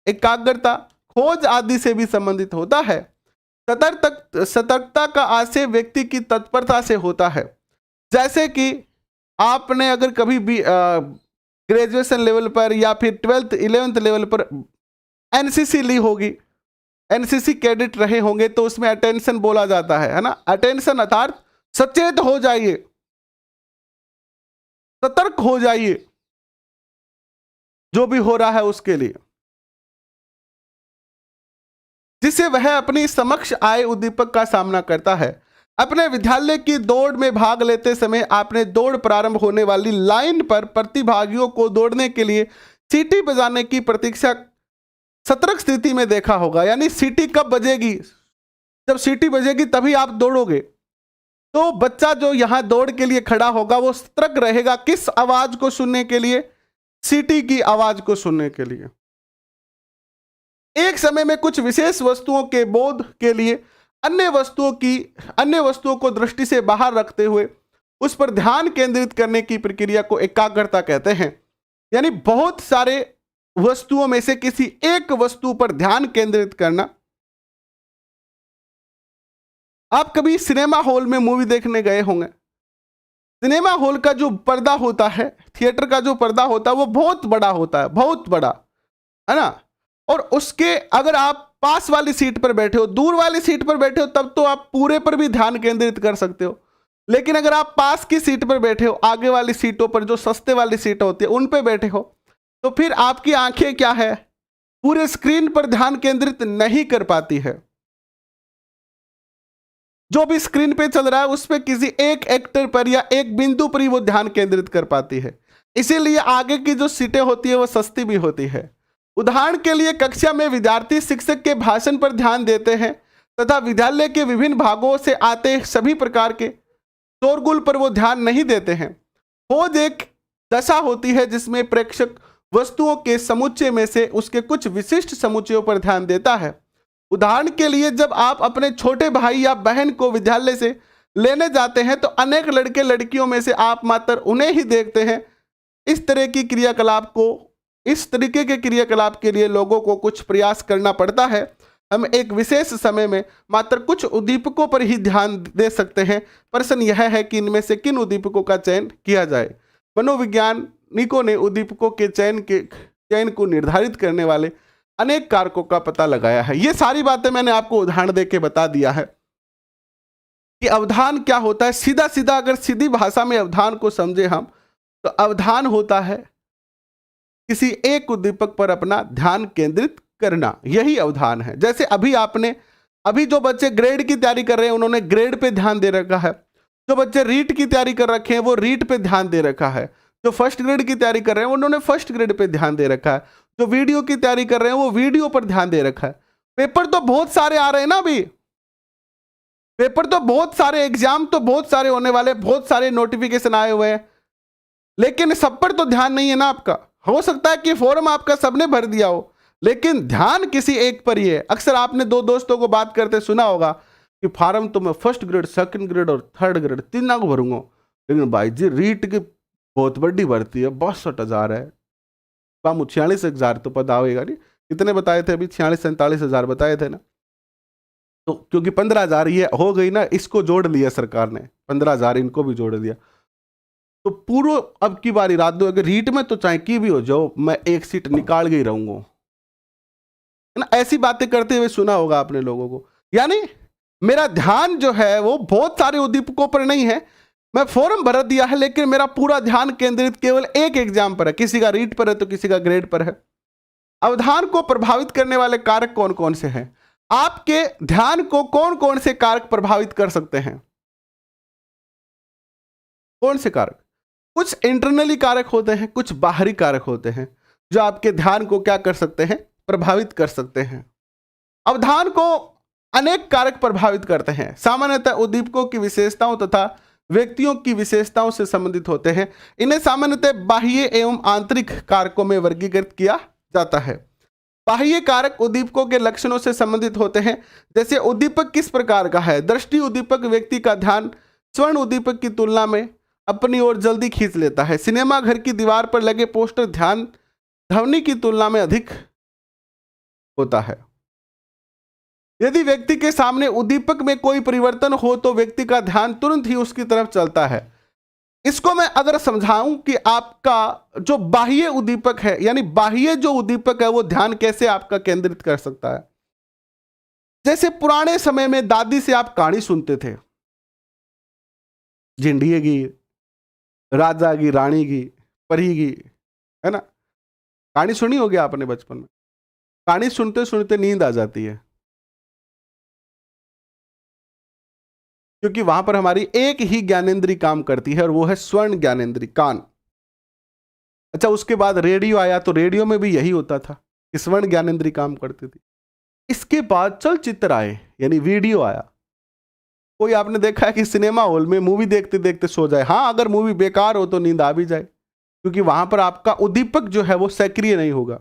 एकाग्रता, खोज आदि से भी संबंधित होता है। सतर्कता का आशय व्यक्ति की तत्परता से होता है। जैसे कि आपने अगर कभी भी ग्रेजुएशन लेवल पर या फिर 12th 11th लेवल पर एनसीसी ली होगी, एनसीसी कैडेट रहे होंगे तो उसमें अटेंशन बोला जाता है ना। अटेंशन अर्थात सचेत हो जाइए, सतर्क हो जाइए जो भी हो रहा है उसके लिए, जिससे वह अपनी समक्ष आए उद्दीपक का सामना करता है। अपने विद्यालय की दौड़ में भाग लेते समय आपने दौड़ प्रारंभ होने वाली लाइन पर प्रतिभागियों को दौड़ने के लिए सीटी बजाने की प्रतीक्षा सतर्क स्थिति में देखा होगा। यानी सीटी कब बजेगी, जब सीटी बजेगी तभी आप दौड़ोगे। तो बच्चा जो यहां दौड़ के लिए खड़ा होगा वो सतर्क रहेगा, किस आवाज को सुनने के लिए, सीटी की आवाज को सुनने के लिए। एक समय में कुछ विशेष वस्तुओं के बोध के लिए अन्य वस्तुओं को दृष्टि से बाहर रखते हुए उस पर ध्यान केंद्रित करने की प्रक्रिया को एकाग्रता कहते हैं। यानी बहुत सारे वस्तुओं में से किसी एक वस्तु पर ध्यान केंद्रित करना। आप कभी सिनेमा हॉल में मूवी देखने गए होंगे। सिनेमा हॉल का जो पर्दा होता है, थिएटर का जो पर्दा होता है वो बहुत बड़ा होता है, बहुत बड़ा, है ना। और उसके अगर आप पास वाली सीट पर बैठे हो, दूर वाली सीट पर बैठे हो, तब तो आप पूरे पर भी ध्यान केंद्रित कर सकते हो। लेकिन अगर आप पास की सीट पर बैठे हो, आगे वाली सीटों पर जो सस्ते वाली सीट होती है उन पर बैठे हो, तो फिर आपकी आंखें क्या है, पूरे स्क्रीन पर ध्यान केंद्रित नहीं कर पाती है। जो भी स्क्रीन पे चल रहा है उस पर किसी एक एक्टर पर या एक बिंदु पर ही वो ध्यान केंद्रित कर पाती है। इसीलिए आगे की जो सीटें होती है वो सस्ती भी होती है। उदाहरण के लिए कक्षा में विद्यार्थी शिक्षक के भाषण पर ध्यान देते हैं तथा विद्यालय के विभिन्न भागों से आते सभी प्रकार के शोरगुल पर वो ध्यान नहीं देते हैं। खोज एक दशा होती है जिसमें प्रेक्षक वस्तुओं के समुच्चय में से उसके कुछ विशिष्ट समुच्चयों पर ध्यान देता है। उदाहरण के लिए जब आप अपने छोटे भाई या बहन को विद्यालय से लेने जाते हैं तो अनेक लड़के लड़कियों में से आप मात्र उन्हें ही देखते हैं। इस तरीके के क्रियाकलाप के लिए लोगों को कुछ प्रयास करना पड़ता है। हम एक विशेष समय में मात्र कुछ उद्दीपकों पर ही ध्यान दे सकते हैं। प्रश्न यह है कि इनमें से किन उद्दीपकों का चयन किया जाए। मनोवैज्ञानिकों ने उद्दीपकों के चयन को निर्धारित करने वाले अनेक कारकों का पता लगाया है। ये सारी बातें मैंने आपको उदाहरण देके बता दिया है कि अवधान क्या होता है। सीधा सीधा अगर सीधी भाषा में अवधान को समझे हम, तो अवधान होता है किसी एक उद्दीपक पर अपना ध्यान केंद्रित करना, यही अवधान है। जैसे अभी जो बच्चे ग्रेड की तैयारी कर रहे हैं उन्होंने ग्रेड पे ध्यान दे रखा है। जो बच्चे रीट की तैयारी कर रखे हैं वो रीट पे ध्यान दे रखा है। जो फर्स्ट ग्रेड की तैयारी कर रहे हैं उन्होंने फर्स्ट ग्रेड पे ध्यान दे रखा है। जो वीडियो की तैयारी कर रहे हैं वो वीडियो पर ध्यान दे रखा है। पेपर तो बहुत सारे आ रहे हैं ना, अभी पेपर तो बहुत सारे, एग्जाम तो बहुत सारे होने वाले, बहुत सारे नोटिफिकेशन आए हुए हैं, लेकिन सब पर तो ध्यान नहीं है ना आपका। हो सकता है कि फॉर्म आपका सबने भर दिया हो, लेकिन ध्यान किसी एक पर ही है। अक्सर आपने दो दोस्तों को बात करते सुना होगा कि फार्म तो मैं फर्स्ट ग्रेड, सेकंड ग्रेड और थर्ड ग्रेड तीनों को भरूंगा, लेकिन भाई जी रीट की बहुत बड़ी भर्ती है, 62,000 है, 46,000 तो पता होगा नहीं, कितने बताए थे अभी, 46-47,000 बताए थे ना। तो क्योंकि 15,000 ये हो गई ना, इसको जोड़ लिया सरकार ने, 15,000 इनको भी जोड़ लिया, तो पूरा अब की बारी रात दो। अगर रीट में तो चाहे की भी हो जाओ, मैं एक सीट निकाल के ही रहूंगा, है ना। ऐसी बातें करते हुए सुना होगा आपने लोगों को। यानी मेरा ध्यान जो है वो बहुत सारे उद्दीपकों पर नहीं है। मैं फॉर्म भर दिया है लेकिन मेरा पूरा ध्यान केंद्रित केवल एक एग्जाम पर है। किसी का रीट पर है तो किसी का ग्रेड पर है। अवधान को प्रभावित करने वाले कारक कौन कौन से हैं? आपके ध्यान को कौन कौन से कारक प्रभावित कर सकते हैं? कौन से कारक? कुछ इंटरनली कारक होते हैं, कुछ बाहरी कारक होते हैं जो आपके ध्यान को क्या कर सकते हैं? प्रभावित कर सकते हैं। अवधान को अनेक कारक प्रभावित करते हैं। सामान्यतः उद्दीपकों की विशेषताओं तथा व्यक्तियों की विशेषताओं से संबंधित होते हैं। इन्हें सामान्यतः बाह्य एवं आंतरिक कारकों में वर्गीकृत किया जाता है। बाह्य कारक उद्दीपकों के लक्षणों से संबंधित होते हैं, जैसे उद्दीपक किस प्रकार का है। दृष्टि उद्दीपक व्यक्ति का ध्यान स्वर्ण उद्दीपक की तुलना में अपनी ओर जल्दी खींच लेता है। सिनेमा घर की दीवार पर लगे पोस्टर ध्यान ध्वनि की तुलना में अधिक होता है। यदि व्यक्ति के सामने उद्दीपक में कोई परिवर्तन हो तो व्यक्ति का ध्यान तुरंत ही उसकी तरफ चलता है। इसको मैं अगर समझाऊं कि आपका जो बाह्य उद्दीपक है, यानी बाह्य जो उद्दीपक है वो ध्यान कैसे आपका केंद्रित कर सकता है। जैसे पुराने समय में दादी से आप कहानी सुनते थे, झिंडिये की, राजा की, रानी की, परी की, है ना। कहानी सुनी होगी आपने बचपन में। कहानी सुनते सुनते नींद आ जाती है, क्योंकि वहां पर हमारी एक ही ज्ञानेंद्री काम करती है और वो है स्वर्ण ज्ञानेंद्री, कान। अच्छा, उसके बाद रेडियो आया, तो रेडियो में भी यही होता था कि स्वर्ण ज्ञानेंद्री काम करती थी। इसके बाद चलचित्र आए, यानी वीडियो आया। कोई आपने देखा है कि सिनेमा हॉल में मूवी देखते देखते सो जाए? हाँ, अगर मूवी बेकार हो तो नींद आ भी जाए, क्योंकि वहां पर आपका उद्दीपक जो है वो सक्रिय नहीं होगा।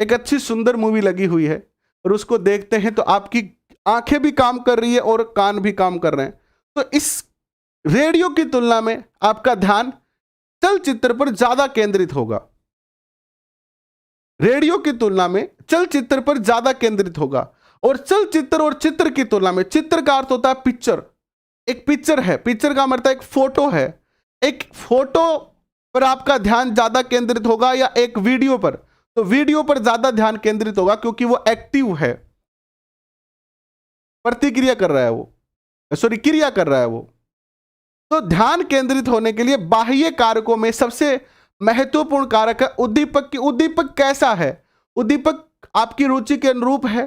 एक अच्छी सुंदर मूवी लगी हुई है और उसको देखते हैं तो आपकी आंखें भी काम कर रही है और कान भी काम कर रहे हैं, तो इस रेडियो की तुलना में आपका ध्यान चलचित्र पर ज्यादा केंद्रित होगा। रेडियो की तुलना में चलचित्र पर ज्यादा केंद्रित होगा। और चलचित्र और चित्र की तुलना में, चित्र का अर्थ होता है पिक्चर, एक पिक्चर है, पिक्चर का मतलब एक फोटो है, एक फोटो पर आपका ध्यान ज्यादा केंद्रित होगा, या एक वीडियो पर, तो वीडियो पर ज्यादा ध्यान केंद्रित होगा, क्योंकि वो एक्टिव है, प्रतिक्रिया कर रहा है वो, सॉरी क्रिया कर रहा है वो। तो ध्यान केंद्रित होने के लिए बाह्य कारकों में सबसे महत्वपूर्ण कारक है उद्दीपक की। उद्दीपक कैसा है? उद्दीपक आपकी रुचि के अनुरूप है,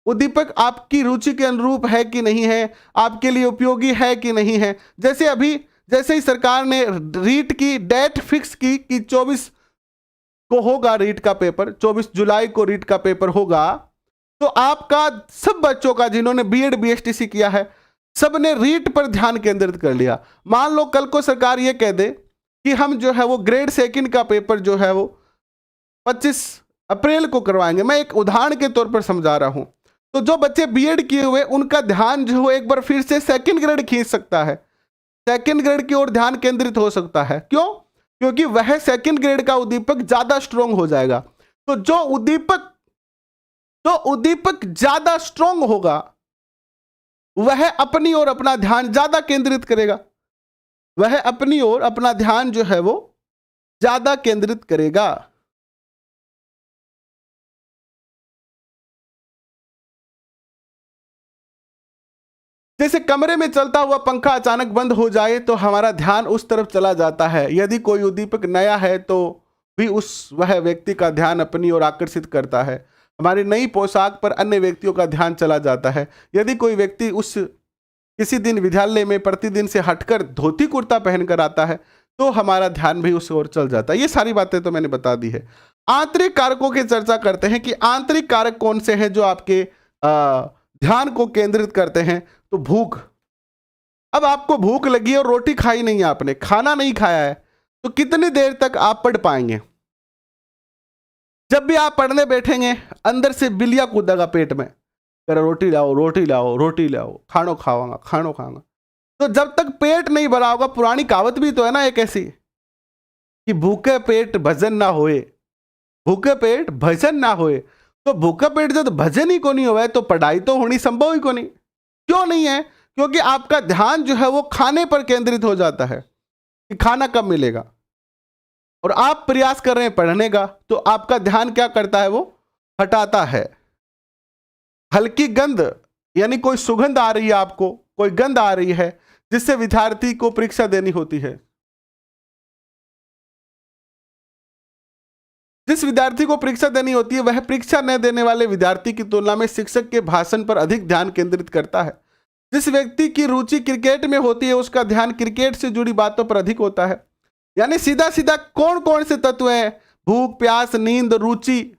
उद्दीपक आपकी रुचि के अनुरूप है कि नहीं है, आपके लिए उपयोगी है कि नहीं है। जैसे ही सरकार ने रीट की डेट फिक्स की कि 24 को होगा रीट का पेपर, 24 जुलाई को रीट का पेपर होगा, तो आपका सब बच्चों का, जिन्होंने बीएड बीएसटीसी किया है, सबने रीट पर ध्यान केंद्रित कर लिया। मान लो कल को सरकार ये कह दे कि हम जो है वो ग्रेड सेकंड का पेपर जो है वो 25 अप्रैल को करवाएंगे, मैं एक उदाहरण के तौर पर समझा रहा हूं, तो जो बच्चे बीएड किए हुए उनका ध्यान जो है एक बार फिर से सेकंड ग्रेड खींच सकता है, सेकंड ग्रेड की ओर ध्यान केंद्रित हो सकता है। क्यों? क्योंकि वह सेकंड ग्रेड का उद्दीपक ज्यादा स्ट्रांग हो जाएगा। तो जो उद्दीपक ज्यादा स्ट्रांग होगा वह अपनी ओर अपना ध्यान ज्यादा केंद्रित करेगा, वह अपनी ओर अपना ध्यान जो है वो ज्यादा केंद्रित करेगा। जैसे कमरे में चलता हुआ पंखा अचानक बंद हो जाए तो हमारा ध्यान उस तरफ चला जाता है। यदि कोई उद्दीपक नया है तो भी वह व्यक्ति का ध्यान अपनी ओर आकर्षित करता है। हमारी नई पोशाक पर अन्य व्यक्तियों का ध्यान चला जाता है। यदि कोई व्यक्ति किसी दिन विद्यालय में प्रतिदिन से हटकर धोती कुर्ता पहनकर आता है तो हमारा ध्यान भी उस ओर चल जाता है। ये सारी बातें तो मैंने बता दी है। आंतरिक कारकों की चर्चा करते हैं कि आंतरिक कारक कौन से हैं जो आपके ध्यान को केंद्रित करते हैं। तो भूख, अब आपको भूख लगी और रोटी खाई नहीं, आपने खाना नहीं खाया है, तो कितनी देर तक आप पढ़ पाएंगे? जब भी आप पढ़ने बैठेंगे अंदर से बिलिया कूदेगा पेट में, कर रोटी लाओ रोटी लाओ रोटी लाओ, खानो खाऊंगा। तो जब तक पेट नहीं भरा होगा, पुरानी कहावत भी तो है ना एक ऐसी कि भूखे पेट भजन ना होए, भूखे पेट भजन ना होए। तो भूखा पेट जब भजन ही को नहीं हुआ है तो पढ़ाई तो होनी संभव ही को नहीं। क्यों नहीं है? क्योंकि आपका ध्यान जो है वो खाने पर केंद्रित हो जाता है कि खाना कब मिलेगा, और आप प्रयास कर रहे हैं पढ़ने का, तो आपका ध्यान क्या करता है? वो हटाता है। हल्की गंध, यानी कोई सुगंध आ रही है, आपको कोई गंध आ रही है जिससे विद्यार्थी को परीक्षा देनी होती है। जिस विद्यार्थी को परीक्षा देनी होती है वह परीक्षा न देने वाले विद्यार्थी की तुलना में शिक्षक के भाषण पर अधिक ध्यान केंद्रित करता है। जिस व्यक्ति की रुचि क्रिकेट में होती है उसका ध्यान क्रिकेट से जुड़ी बातों पर अधिक होता है। यानी सीधा सीधा कौन कौन से तत्व हैं? भूख, प्यास, नींद, रुचि,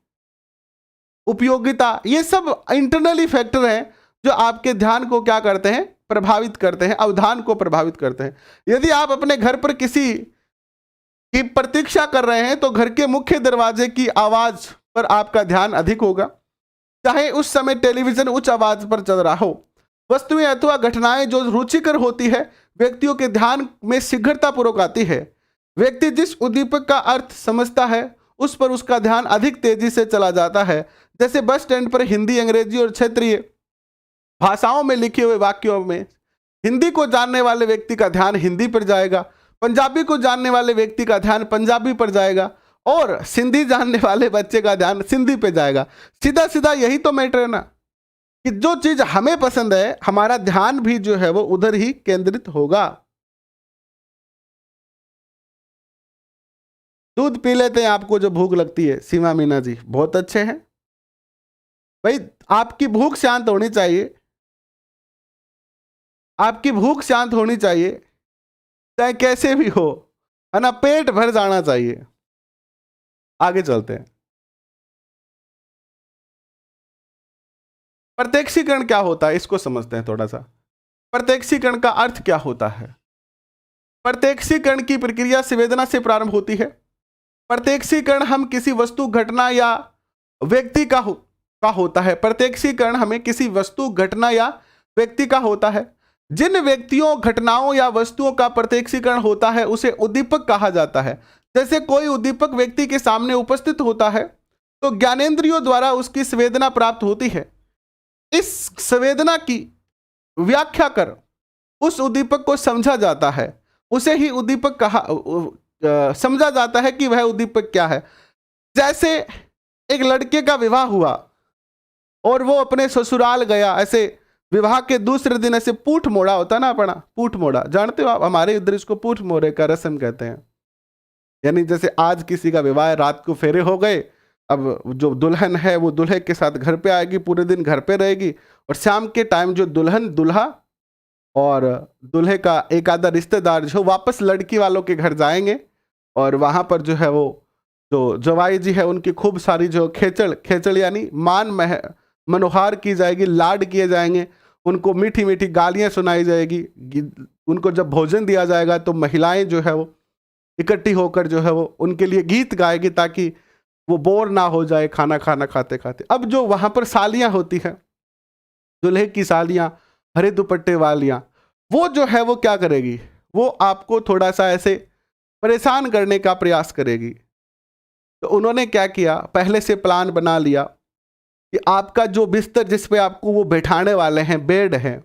उपयोगिता, ये सब इंटरनली फैक्टर हैं जो आपके ध्यान को क्या करते हैं? प्रभावित करते हैं, अवधान को प्रभावित करते हैं। यदि आप अपने घर पर किसी की प्रतीक्षा कर रहे हैं तो घर के मुख्य दरवाजे की आवाज पर आपका ध्यान अधिक होगा, चाहे उस समय टेलीविजन उच्च आवाज पर चल रहा हो। वस्तुएं अथवा घटनाएं जो रुचिकर होती है व्यक्तियों के ध्यान में शीघ्रतापूर्वक आती है। व्यक्ति जिस उद्दीपक का अर्थ समझता है उस पर उसका ध्यान अधिक तेजी से चला जाता है। जैसे बस स्टैंड पर हिंदी, अंग्रेजी और क्षेत्रीय भाषाओं में लिखे हुए वाक्यों में हिंदी को जानने वाले व्यक्ति का ध्यान हिंदी पर जाएगा, पंजाबी को जानने वाले व्यक्ति का ध्यान पंजाबी पर जाएगा, और सिंधी जानने वाले बच्चे का ध्यान सिंधी पे जाएगा। सीधा सीधा यही तो मैटर है ना। कि जो चीज हमें पसंद है हमारा ध्यान भी जो है वो उधर ही केंद्रित होगा। दूध पी लेते हैं आपको जो भूख लगती है, सीमा मीना जी बहुत अच्छे हैं भाई। आपकी भूख शांत होनी चाहिए, आपकी भूख शांत होनी चाहिए, चाहे कैसे भी हो, है ना, पेट भर जाना चाहिए। आगे चलते हैं। प्रत्यक्षीकरण क्या होता है इसको समझते हैं थोड़ा सा। प्रत्यक्षीकरण का अर्थ क्या होता है? प्रत्यक्षीकरण की प्रक्रिया संवेदना से प्रारंभ होती है। प्रत्यक्षीकरण हम किसी वस्तु, घटना या व्यक्ति का होता है। प्रत्यक्षीकरण हमें किसी वस्तु, घटना या व्यक्ति का होता है। जिन व्यक्तियों, घटनाओं या वस्तुओं का प्रत्यक्षीकरण होता है उसे उद्दीपक कहा जाता है। जैसे कोई उद्दीपक व्यक्ति के सामने उपस्थित होता है तो ज्ञानेंद्रियों द्वारा उसकी संवेदना प्राप्त होती है। इस संवेदना की व्याख्या कर उस उद्दीपक को समझा जाता है, उसे ही उद्दीपक समझा जाता है कि वह उद्दीपक क्या है। जैसे एक लड़के का विवाह हुआ और वो अपने ससुराल गया, ऐसे विवाह के दूसरे दिन ऐसे पूठ मोड़ा होता है ना, अपना पूठ मोड़ा, जानते हो आप, हमारे इधर इसको पूठ मोड़े का रस्म कहते हैं। यानी जैसे आज किसी का विवाह है, रात को फेरे हो गए, अब जो दुल्हन है वो दूल्हे के साथ घर पे आएगी, पूरे दिन घर पे रहेगी, और शाम के टाइम जो दुल्हन, दूल्हा और दूल्हे का एक आधा रिश्तेदार जो वापस लड़की वालों के घर जाएंगे, और वहाँ पर जो है वो जो जवाई जी है उनकी खूब सारी जो खेचड़ यानी मनोहार की जाएगी, लाड किए जाएंगे, उनको मीठी मीठी गालियाँ सुनाई जाएगी। उनको जब भोजन दिया जाएगा तो महिलाएं जो है वो इकट्ठी होकर जो है वो उनके लिए गीत गाएगी ताकि वो बोर ना हो जाए खाना खाते खाते। अब जो वहाँ पर सालियाँ होती हैं, दूल्हे की सालियाँ, हरे दुपट्टे वालियाँ, वो जो है वो क्या करेगी, वो आपको थोड़ा सा ऐसे परेशान करने का प्रयास करेगी। तो उन्होंने क्या किया, पहले से प्लान बना लिया कि आपका जो बिस्तर जिस पे आपको वो बैठाने वाले हैं, बेड है,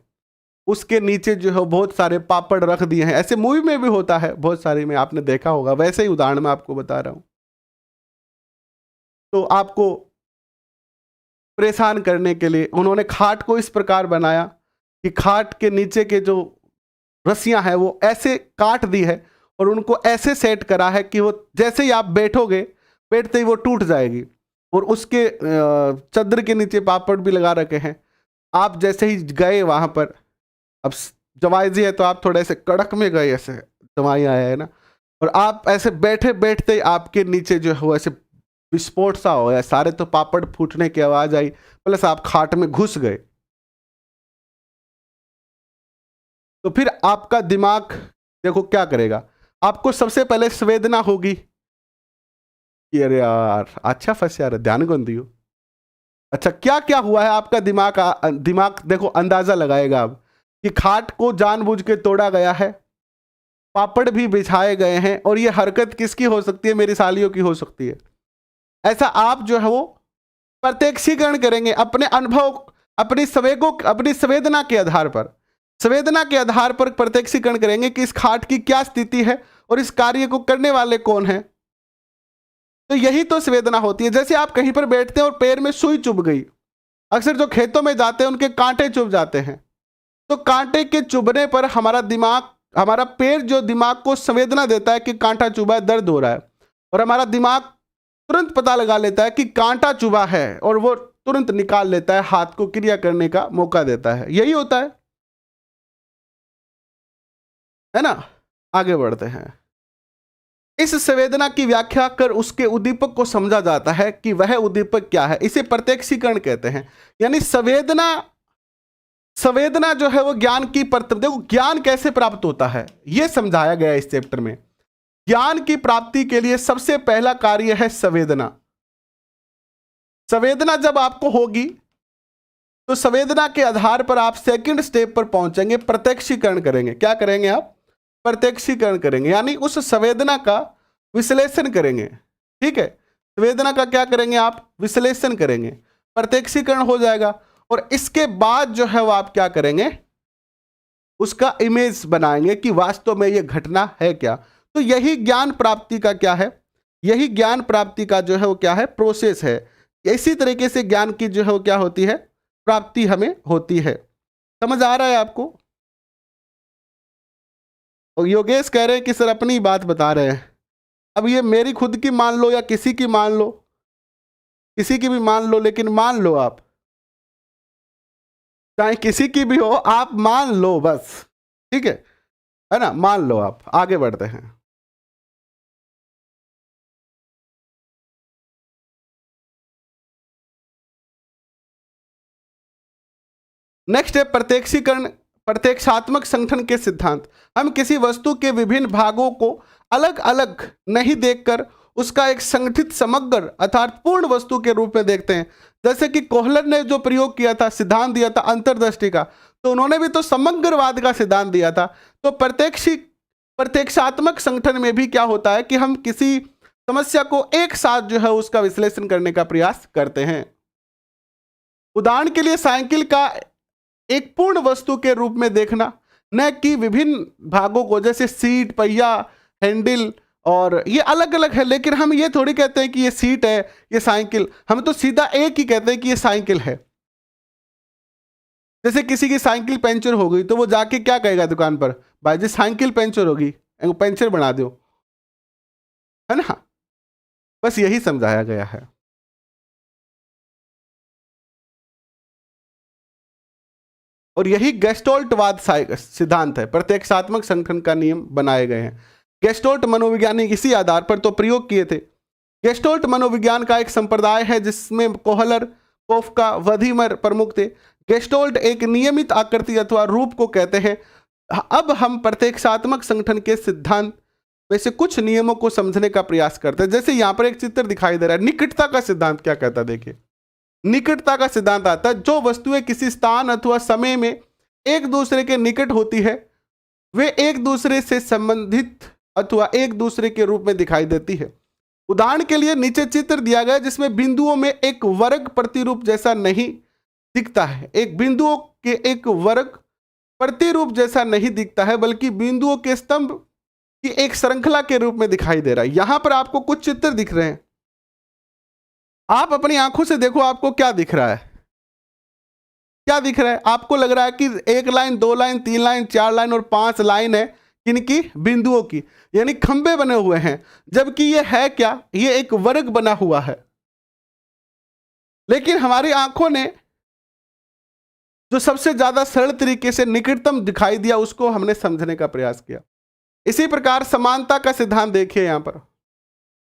उसके नीचे जो है बहुत सारे पापड़ रख दिए हैं। ऐसे मूवी में भी होता है बहुत सारी में, आपने देखा होगा, वैसे ही उदाहरण मैं आपको बता रहा हूँ। तो आपको परेशान करने के लिए उन्होंने खाट को इस प्रकार बनाया कि खाट के नीचे के जो रस्सियां हैं वो ऐसे काट दी है और उनको ऐसे सेट करा है कि वो जैसे ही आप बैठोगे, बैठते ही वो टूट जाएगी। और उसके चद्र के नीचे पापड़ भी लगा रखे हैं। आप जैसे ही गए वहां पर, अब जवाई जी है तो आप थोड़े से कड़क में गए, ऐसे जवाई आया है ना, और आप ऐसे बैठे बैठते ही आपके नीचे जो है वो ऐसे विस्फोट सा हो गया, सारे तो पापड़ फूटने की आवाज आई, प्लस आप खाट में घुस गए। तो फिर आपका दिमाग देखो क्या करेगा, आपको सबसे पहले संवेदना होगी कि अरे यार अच्छा फंस यार, ध्यान कौन दियो। अच्छा क्या क्या हुआ है, आपका दिमाग देखो अंदाजा लगाएगा अब कि खाट को जानबूझ के तोड़ा गया है, पापड़ भी बिछाए गए हैं, और ये हरकत किसकी हो सकती है, मेरी सालियों की हो सकती है। ऐसा आप जो है वो प्रत्यक्षीकरण करेंगे अपने अनुभव, अपनी संवेदना के आधार पर, संवेदना के आधार पर प्रत्यक्षीकरण करेंगे कि इस खाट की क्या स्थिति है और इस कार्य को करने वाले कौन हैं। तो यही तो संवेदना होती है। जैसे आप कहीं पर बैठते हैं और पैर में सुई चुभ गई, अक्सर जो खेतों में जाते हैं उनके कांटे चुभ जाते हैं, तो कांटे के चुभने पर हमारा दिमाग, हमारा पैर जो दिमाग को संवेदना देता है कि कांटा चुभा है, दर्द हो रहा है, और हमारा दिमाग तुरंत पता लगा लेता है कि कांटा चुभा है और वो तुरंत निकाल लेता है, हाथ को क्रिया करने का मौका देता है। यही होता है ना। आगे बढ़ते हैं। इस संवेदना की व्याख्या कर उसके उद्दीपक को समझा जाता है कि वह उद्दीपक क्या है। इसे प्रत्यक्षीकरण कहते हैं। यानी संवेदना जो है वो ज्ञान की देखो ज्ञान कैसे प्राप्त होता है यह समझाया गया इस चैप्टर में। ज्ञान की प्राप्ति के लिए सबसे पहला कार्य है संवेदना। संवेदना जब आपको होगी तो संवेदना के आधार पर आप सेकंड स्टेप पर पहुंचेंगे, प्रत्यक्षीकरण करेंगे। क्या करेंगे आप? प्रत्यक्षीकरण करेंगे, यानी उस संवेदना का विश्लेषण करेंगे। ठीक है, संवेदना का क्या करेंगे आप? विश्लेषण करेंगे, प्रत्यक्षीकरण हो जाएगा। और इसके बाद जो है वो आप क्या करेंगे? उसका इमेज बनाएंगे कि वास्तव में ये घटना है क्या। तो यही ज्ञान प्राप्ति का क्या है? यही ज्ञान प्राप्ति का जो है वो क्या है? प्रोसेस है। इसी तरीके से ज्ञान की जो है वो क्या होती है? प्राप्ति हमें होती है। समझ आ रहा है आपको? और योगेश कह रहे हैं कि सर अपनी बात बता रहे हैं। अब ये मेरी खुद की मान लो या किसी की मान लो, किसी की भी मान लो, लेकिन मान लो आप, चाहे किसी की भी हो, आप मान लो बस, ठीक है ना? मान लो आप। आगे बढ़ते हैं। नेक्स्ट है प्रत्यक्षीकरण, प्रत्यक्षात्मक संगठन के सिद्धांत। हम किसी वस्तु के विभिन्न भागों को अलग अलग नहीं देखकर उसका एक संगठित समग्र अर्थात पूर्ण वस्तु के रूप में देखते हैं। जैसे कि कोहलर ने जो प्रयोग किया था, सिद्धांत दिया था अंतर्दृष्टि का, तो उन्होंने भी तो समग्रवाद का सिद्धांत दिया था। तो प्रत्यक्षात्मक संगठन में भी क्या होता है कि हम किसी समस्या को एक साथ जो है उसका विश्लेषण करने का प्रयास करते हैं। उदाहरण के लिए साइकिल का एक पूर्ण वस्तु के रूप में देखना, न कि विभिन्न भागों को, जैसे सीट, पहिया, हैंडल, और ये अलग अलग है। लेकिन हम ये थोड़ी कहते हैं कि ये सीट है, ये साइकिल, हम तो सीधा एक ही कहते हैं कि ये साइकिल है। जैसे किसी की साइकिल पंचर हो गई तो वो जाके क्या कहेगा दुकान पर, भाई जी साइकिल पंचर होगी, पंचर बना दो, है ना? बस यही समझाया गया है। और यही गेस्टोल्टवाद सिद्धांत है, प्रत्यक्षात्मक संगठन का नियम बनाए गए हैं। गेस्टोल्ट मनोवैज्ञानिक इसी आधार पर तो प्रयोग किए थे। गेस्टोल्ट मनोविज्ञान का एक संप्रदाय है जिसमें कोहलर, कोफका, वधीमर प्रमुख थे। गेस्टोल्ट एक नियमित आकृति अथवा रूप को कहते हैं। अब हम प्रत्यक्षात्मक संगठन के सिद्धांत में से कुछ नियमों को समझने का प्रयास करते हैं। जैसे यहाँ पर एक चित्र दिखाई दे रहा है, निकटता का सिद्धांत क्या कहता है, देखिए। निकटता का सिद्धांत आता है, जो वस्तुएं किसी स्थान अथवा समय में एक दूसरे के निकट होती है वे एक दूसरे से संबंधित अथवा एक दूसरे के रूप में दिखाई देती है। उदाहरण के लिए नीचे चित्र दिया गया जिसमें बिंदुओं में एक वर्ग प्रतिरूप जैसा नहीं दिखता है। एक बिंदुओं के एक वर्ग प्रतिरूप जैसा नहीं दिखता है, बल्कि बिंदुओं के स्तंभ की एक श्रृंखला के रूप में दिखाई दे रहा है। यहां पर आपको कुछ चित्र दिख रहे हैं, आप अपनी आंखों से देखो, आपको क्या दिख रहा है? क्या दिख रहा है? आपको लग रहा है कि एक लाइन, दो लाइन, तीन लाइन, चार लाइन और पांच लाइन है किनकी? बिंदुओं की, यानी खंबे बने हुए हैं। जबकि ये है क्या? ये एक वर्ग बना हुआ है। लेकिन हमारी आंखों ने जो सबसे ज्यादा सरल तरीके से निकटतम दिखाई दिया उसको हमने समझने का प्रयास किया। इसी प्रकार समानता का सिद्धांत देखिए। यहां पर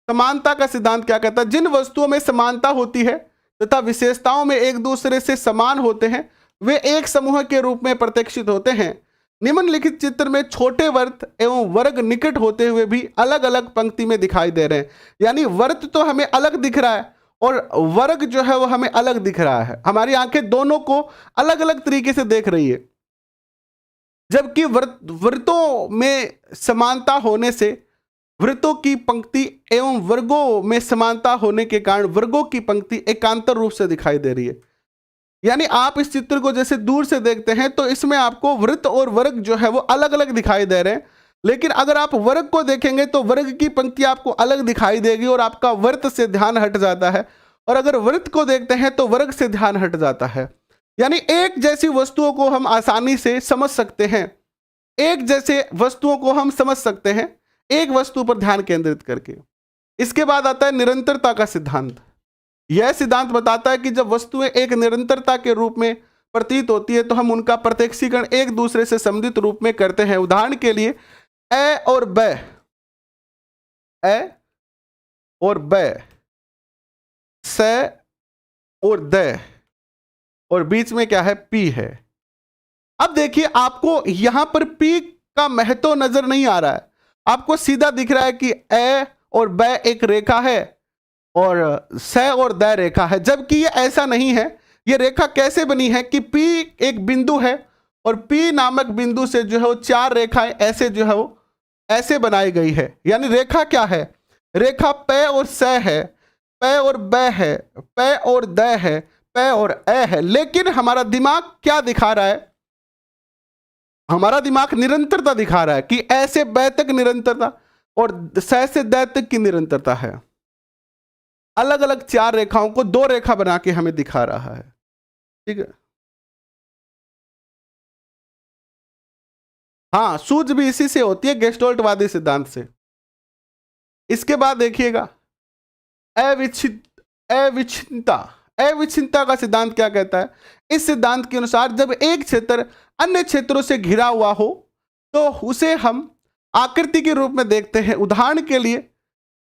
समानता का सिद्धांत क्या कहता है? जिन वस्तुओं में समानता होती है तथा विशेषताओं में एक दूसरे से समान होते हैं वे एक समूह के रूप में प्रत्यक्षित होते हैं। निम्नलिखित चित्र में छोटे वर्त एवं वर्ग निकट होते हुए भी अलग अलग पंक्ति में दिखाई दे रहे हैं। यानी वर्त तो हमें अलग दिख रहा है और वर्ग जो है वो हमें अलग दिख रहा है। हमारी आंखें दोनों को अलग अलग तरीके से देख रही है। जबकि वृत्तों में समानता होने से वृत्तों की पंक्ति एवं वर्गों में समानता होने के कारण वर्गों की पंक्ति एकांतर रूप से दिखाई दे रही है। यानी आप इस चित्र को जैसे दूर से देखते हैं तो इसमें आपको वृत्त और वर्ग जो है वो अलग अलग दिखाई दे रहे हैं। लेकिन अगर आप वर्ग को देखेंगे तो वर्ग की पंक्ति आपको अलग दिखाई देगी और आपका वृत्त से ध्यान हट जाता है, और अगर वृत्त को देखते हैं तो वर्ग से ध्यान हट जाता है। यानी एक जैसी वस्तुओं को हम आसानी से समझ सकते हैं, एक जैसे वस्तुओं को हम समझ सकते हैं एक वस्तु पर ध्यान केंद्रित करके। इसके बाद आता है निरंतरता का सिद्धांत। यह सिद्धांत बताता है कि जब वस्तुएं एक निरंतरता के रूप में प्रतीत होती है तो हम उनका प्रत्यक्षीकरण एक दूसरे से संबंधित रूप में करते हैं। उदाहरण के लिए ए और ब, ए और ब, स और द, और बीच में क्या है? पी है। अब देखिए आपको यहां पर पी का महत्व नजर नहीं आ रहा है, आपको सीधा दिख रहा है कि ए और ब एक रेखा है और स और द रेखा है। जबकि ये ऐसा नहीं है। ये रेखा कैसे बनी है कि P एक बिंदु है और P नामक बिंदु से जो है वो चार रेखाएं ऐसे जो है वो ऐसे बनाई गई है। यानी रेखा क्या है? रेखा प और स है, प और ब है, प और द है, प और ए है। लेकिन हमारा दिमाग क्या दिखा रहा है? हमारा दिमाग निरंतरता दिखा रहा है कि ऐसे ब तक निरंतरता और स से द तक की निरंतरता है। अलग अलग चार रेखाओं को दो रेखा बना के हमें दिखा रहा है। ठीक है, हाँ, सूझ भी इसी से होती है, गेस्टोल्टवादी सिद्धांत से। इसके बाद देखिएगा अविच्छिन्नता। अविच्छिन्नता का सिद्धांत क्या कहता है? इस सिद्धांत के अनुसार जब एक क्षेत्र अन्य क्षेत्रों से घिरा हुआ हो तो उसे हम आकृति के रूप में देखते हैं। उदाहरण के लिए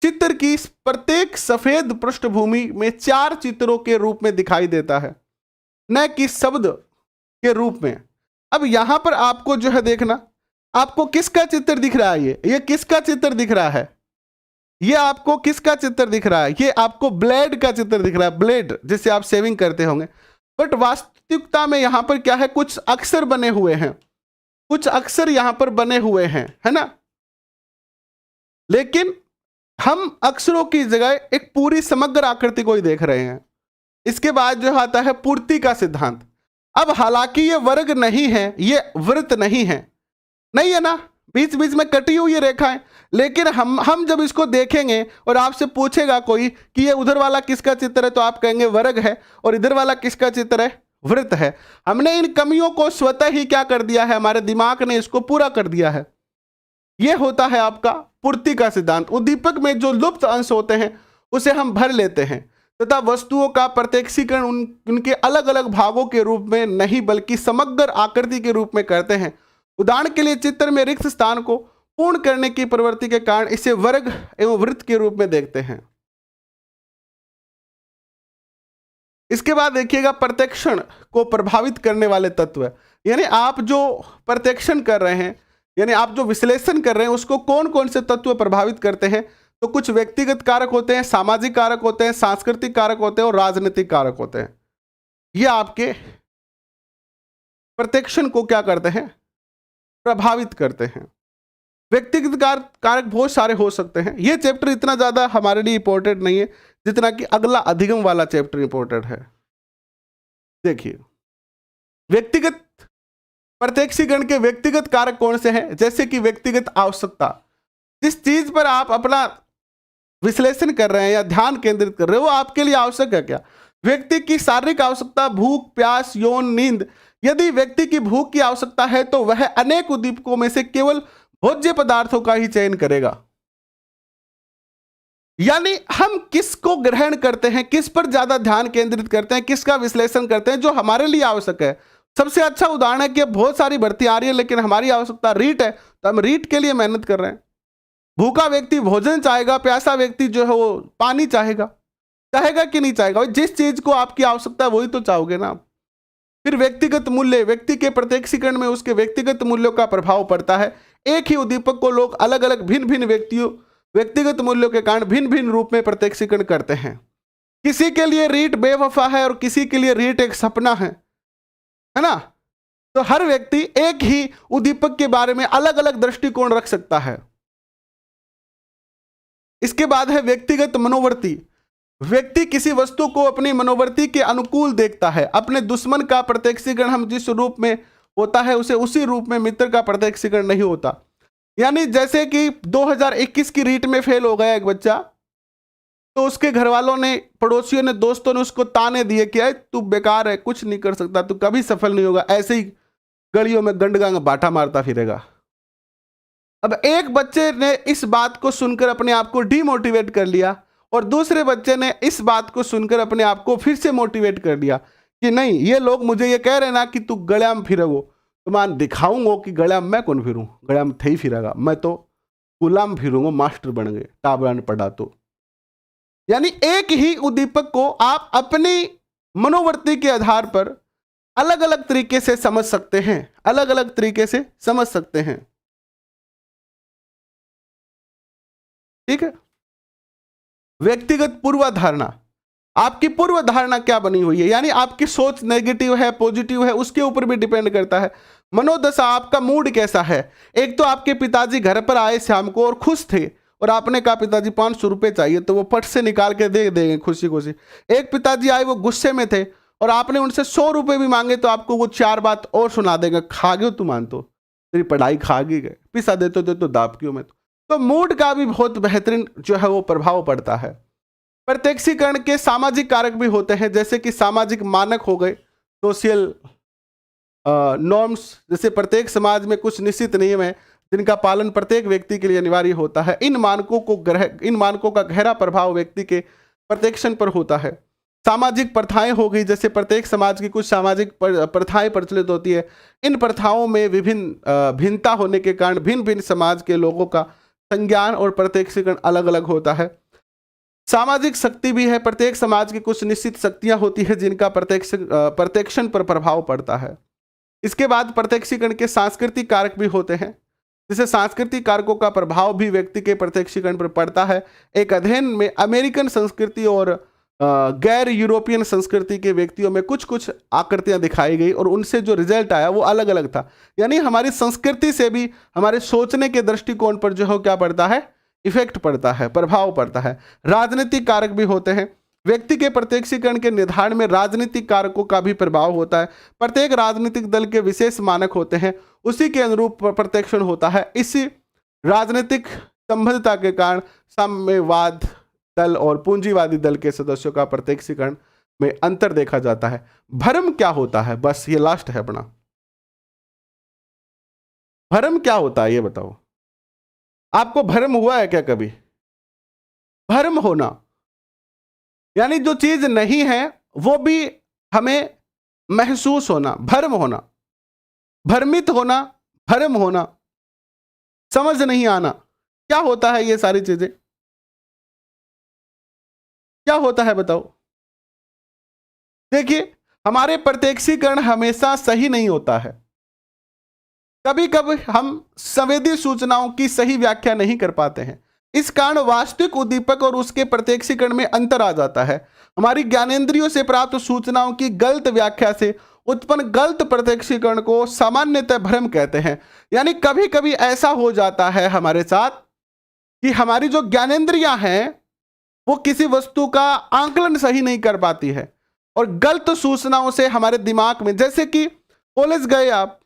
चित्र की प्रत्येक सफेद पृष्ठभूमि में 4 चित्रों के रूप में दिखाई देता है, न कि शब्द के रूप में। अब यहां पर आपको जो है देखना, आपको किसका चित्र दिख रहा है? ये किसका चित्र दिख रहा है? ये आपको किसका चित्र दिख रहा है? ये आपको ब्लेड का चित्र दिख रहा है, ब्लेड जिससे आप शेविंग करते होंगे। बट वास्तविकता में यहां पर क्या है? कुछ अक्षर बने हुए हैं, कुछ अक्षर यहां पर बने हुए हैं, है ना? लेकिन हम अक्षरों की जगह एक पूरी समग्र आकृति को ही देख रहे हैं। इसके बाद जो आता है पूर्ति का सिद्धांत। अब हालांकि ये वर्ग नहीं है, ये वृत्त नहीं है, नहीं है ना, बीच बीच में कटी हुई ये रेखाएं, लेकिन हम जब इसको देखेंगे और आपसे पूछेगा कोई कि ये उधर वाला किसका चित्र है, तो आप कहेंगे वर्ग है, और इधर वाला किसका चित्र है? वृत्त है। हमने इन कमियों को स्वतः ही क्या कर दिया है? हमारे दिमाग ने इसको पूरा कर दिया है। यह होता है आपका पूर्ति का सिद्धांत। उद्दीपक में जो लुप्त अंश होते हैं उसे हम भर लेते हैं तथा वस्तुओं का प्रत्यक्षीकरण उनके अलग अलग भागों के रूप में नहीं बल्कि समग्र आकृति के रूप में करते हैं। उदाहरण के लिए चित्र में रिक्त स्थान को पूर्ण करने की प्रवृत्ति के कारण इसे वर्ग एवं वृत्त के रूप में देखते हैं। इसके बाद देखिएगा प्रत्यक्षण को प्रभावित करने वाले तत्व, यानी आप जो प्रत्यक्षण कर रहे हैं, यानी आप जो विश्लेषण कर रहे हैं, उसको कौन कौन से तत्व प्रभावित करते हैं? तो कुछ व्यक्तिगत कारक होते हैं, सामाजिक कारक होते हैं, सांस्कृतिक कारक होते हैं और राजनीतिक कारक होते हैं। ये आपके प्रत्यक्षण को क्या करते हैं? प्रभावित करते हैं। व्यक्तिगत कारक बहुत सारे हो सकते हैं। ये चैप्टर इतना ज्यादा हमारे लिए इंपॉर्टेंट नहीं है जितना कि अगला अधिगम वाला चैप्टर इंपॉर्टेंट है। देखिए, व्यक्तिगत प्रत्यक्षीकरण के व्यक्तिगत कारक कौन से हैं? जैसे कि व्यक्तिगत आवश्यकता, जिस चीज पर आप अपना विश्लेषण कर रहे हैं या ध्यान केंद्रित कर रहे हो वो आपके लिए आवश्यक है क्या? व्यक्ति की शारीरिक आवश्यकता, भूख, प्यास, यौन, नींद। यदि व्यक्ति की भूख की आवश्यकता है तो वह अनेक उद्दीपकों में से केवल भोज्य पदार्थों का ही चयन करेगा। यानी हम किसको ग्रहण करते हैं, किस पर ज्यादा ध्यान केंद्रित करते हैं, किसका विश्लेषण करते हैं जो हमारे लिए आवश्यक है। सबसे अच्छा उदाहरण है कि बहुत सारी भर्ती आ रही है लेकिन हमारी आवश्यकता रीट है तो हम रीट के लिए मेहनत कर रहे हैं। भूखा व्यक्ति भोजन चाहेगा, प्यासा व्यक्ति जो है वो पानी चाहेगा। चाहेगा कि नहीं चाहेगा? जिस चीज को आपकी आवश्यकता है वही तो चाहोगे ना आप। फिर व्यक्तिगत मूल्य, व्यक्ति के प्रत्यक्षीकरण में उसके व्यक्तिगत मूल्यों का प्रभाव पड़ता है। एक ही उद्दीपक को लोग अलग अलग भिन्न भिन्न व्यक्तिगत मूल्यों के कारण भिन्न भिन्न रूप में प्रत्यक्षीकरण करते हैं। किसी के लिए रीट बेवफा है और किसी के लिए रीट एक सपना है ना? तो हर व्यक्ति एक ही उद्दीपक के बारे में अलग अलग दृष्टिकोण रख सकता है। इसके बाद है व्यक्तिगत मनोवृत्ति। व्यक्ति किसी वस्तु को अपनी मनोवृत्ति के अनुकूल देखता है। अपने दुश्मन का प्रत्यक्षीकरण हम जिस रूप में होता है उसे उसी रूप में मित्र का प्रत्यक्षीकरण नहीं होता। यानी जैसे कि 2021 की रीट में फेल हो गया एक बच्चा, तो उसके घर वालों ने, पड़ोसियों ने, दोस्तों ने उसको ताने दिए कि तू बेकार है, कुछ नहीं कर सकता, तू कभी सफल नहीं होगा, ऐसे ही गलियों में गंडगा बाटा मारता फिरेगा। अब एक बच्चे ने इस बात को सुनकर अपने आप को डीमोटिवेट कर लिया और दूसरे बच्चे ने इस बात को सुनकर अपने आप को फिर से मोटिवेट कर दिया कि नहीं, ये लोग मुझे ये कह रहे ना कि तू गड़्याम फिरगो, तो मैं दिखाऊंगा कि गड़्याम मैं कौन फिरूं, गड़्याम थे ही फिरेगा, मैं तो गुलाम फिरूंगा, मास्टर बन गए, टाबरा ने पढ़ा तो। यानी एक ही उद्दीपक को आप अपनी मनोवृत्ति के आधार पर अलग अलग तरीके से समझ सकते हैं, अलग अलग तरीके से समझ सकते हैं। ठीक है। व्यक्तिगत पूर्वाधारणा, आपकी पूर्वाधारणा क्या बनी हुई है, यानी आपकी सोच नेगेटिव है, पॉजिटिव है, उसके ऊपर भी डिपेंड करता है। मनोदशा, आपका मूड कैसा है। एक तो आपके पिताजी घर पर आए शाम को और खुश थे और आपने कहा पिताजी 500 रुपये चाहिए, तो वो पट से निकाल के दे देंगे खुशी खुशी। एक पिताजी आए वो गुस्से में थे और आपने उनसे 100 रुपये भी मांगे तो आपको वो 4 बात और सुना देगा, खा गयो तू, मान तो तेरी पढ़ाई खा गई गए, पिसा देते तो दाब क्यों में। तो मूड का भी बहुत बेहतरीन जो है वो प्रभाव पड़ता है। प्रत्यक्षीकरण के सामाजिक कारक भी होते हैं, जैसे कि सामाजिक मानक हो गए, सोशल नॉर्म्स, जैसे प्रत्येक समाज में कुछ निश्चित नियम है जिनका पालन प्रत्येक व्यक्ति के लिए अनिवार्य होता है। इन मानकों का गहरा प्रभाव व्यक्ति के प्रत्यक्षण पर होता है। सामाजिक प्रथाएं हो गई, जैसे प्रत्येक समाज की कुछ सामाजिक प्रथाएं प्रचलित होती है। इन प्रथाओं में विभिन्न भिन्नता होने के कारण भिन्न भिन्न समाज के लोगों का संज्ञान और प्रत्यक्षीकरण अलग अलग होता है। सामाजिक शक्ति भी है, प्रत्येक समाज की कुछ निश्चित शक्तियां होती है जिनका प्रत्यक्षण पर प्रभाव पड़ता है। इसके बाद प्रत्यक्षीकरण के सांस्कृतिक कारक भी होते हैं, जैसे सांस्कृतिक कारकों का प्रभाव भी व्यक्ति के प्रत्यक्षीकरण पर पड़ता है। एक अध्ययन में अमेरिकन संस्कृति और गैर यूरोपियन संस्कृति के व्यक्तियों में कुछ कुछ आकृतियां दिखाई गई और उनसे जो रिजल्ट आया वो अलग अलग था। यानी हमारी संस्कृति से भी हमारे सोचने के दृष्टिकोण पर जो है क्या पड़ता है, इफेक्ट पड़ता है, प्रभाव पड़ता है। राजनीतिक कारक भी होते हैं। व्यक्ति के प्रत्यक्षीकरण के निर्धारण में राजनीतिक कारकों का भी प्रभाव होता है। प्रत्येक राजनीतिक दल के विशेष मानक होते हैं, उसी के अनुरूप प्रत्यक्षण होता है। इसी राजनीतिक संबद्धता के कारण साम्यवाद दल और पूंजीवादी दल के सदस्यों का प्रत्यक्षीकरण में अंतर देखा जाता है। भ्रम क्या होता है, बस ये लास्ट है अपना। भ्रम क्या होता है ये बताओ, आपको भ्रम हुआ है क्या कभी? भ्रम होना यानी जो चीज नहीं है वो भी हमें महसूस होना, भ्रम होना, भ्रमित होना, भ्रम होना, समझ नहीं आना। क्या होता है ये सारी चीजें, क्या होता है बताओ? देखिए, हमारे प्रत्यक्षीकरण हमेशा सही नहीं होता है। कभी कभी हम संवेदी सूचनाओं की सही व्याख्या नहीं कर पाते हैं। इस कारण वास्तविक उद्दीपक और उसके प्रत्यक्षीकरण में अंतर आ जाता है। हमारी ज्ञानेंद्रियों से प्राप्त सूचनाओं की गलत व्याख्या से उत्पन्न गलत प्रत्यक्षीकरण को सामान्यतः भ्रम कहते हैं। यानी कभी कभी ऐसा हो जाता है हमारे साथ कि हमारी जो ज्ञानेंद्रियां हैं वो किसी वस्तु का आंकलन सही नहीं कर पाती है और गलत सूचनाओं से हमारे दिमाग में, जैसे कि कॉलेज गए आप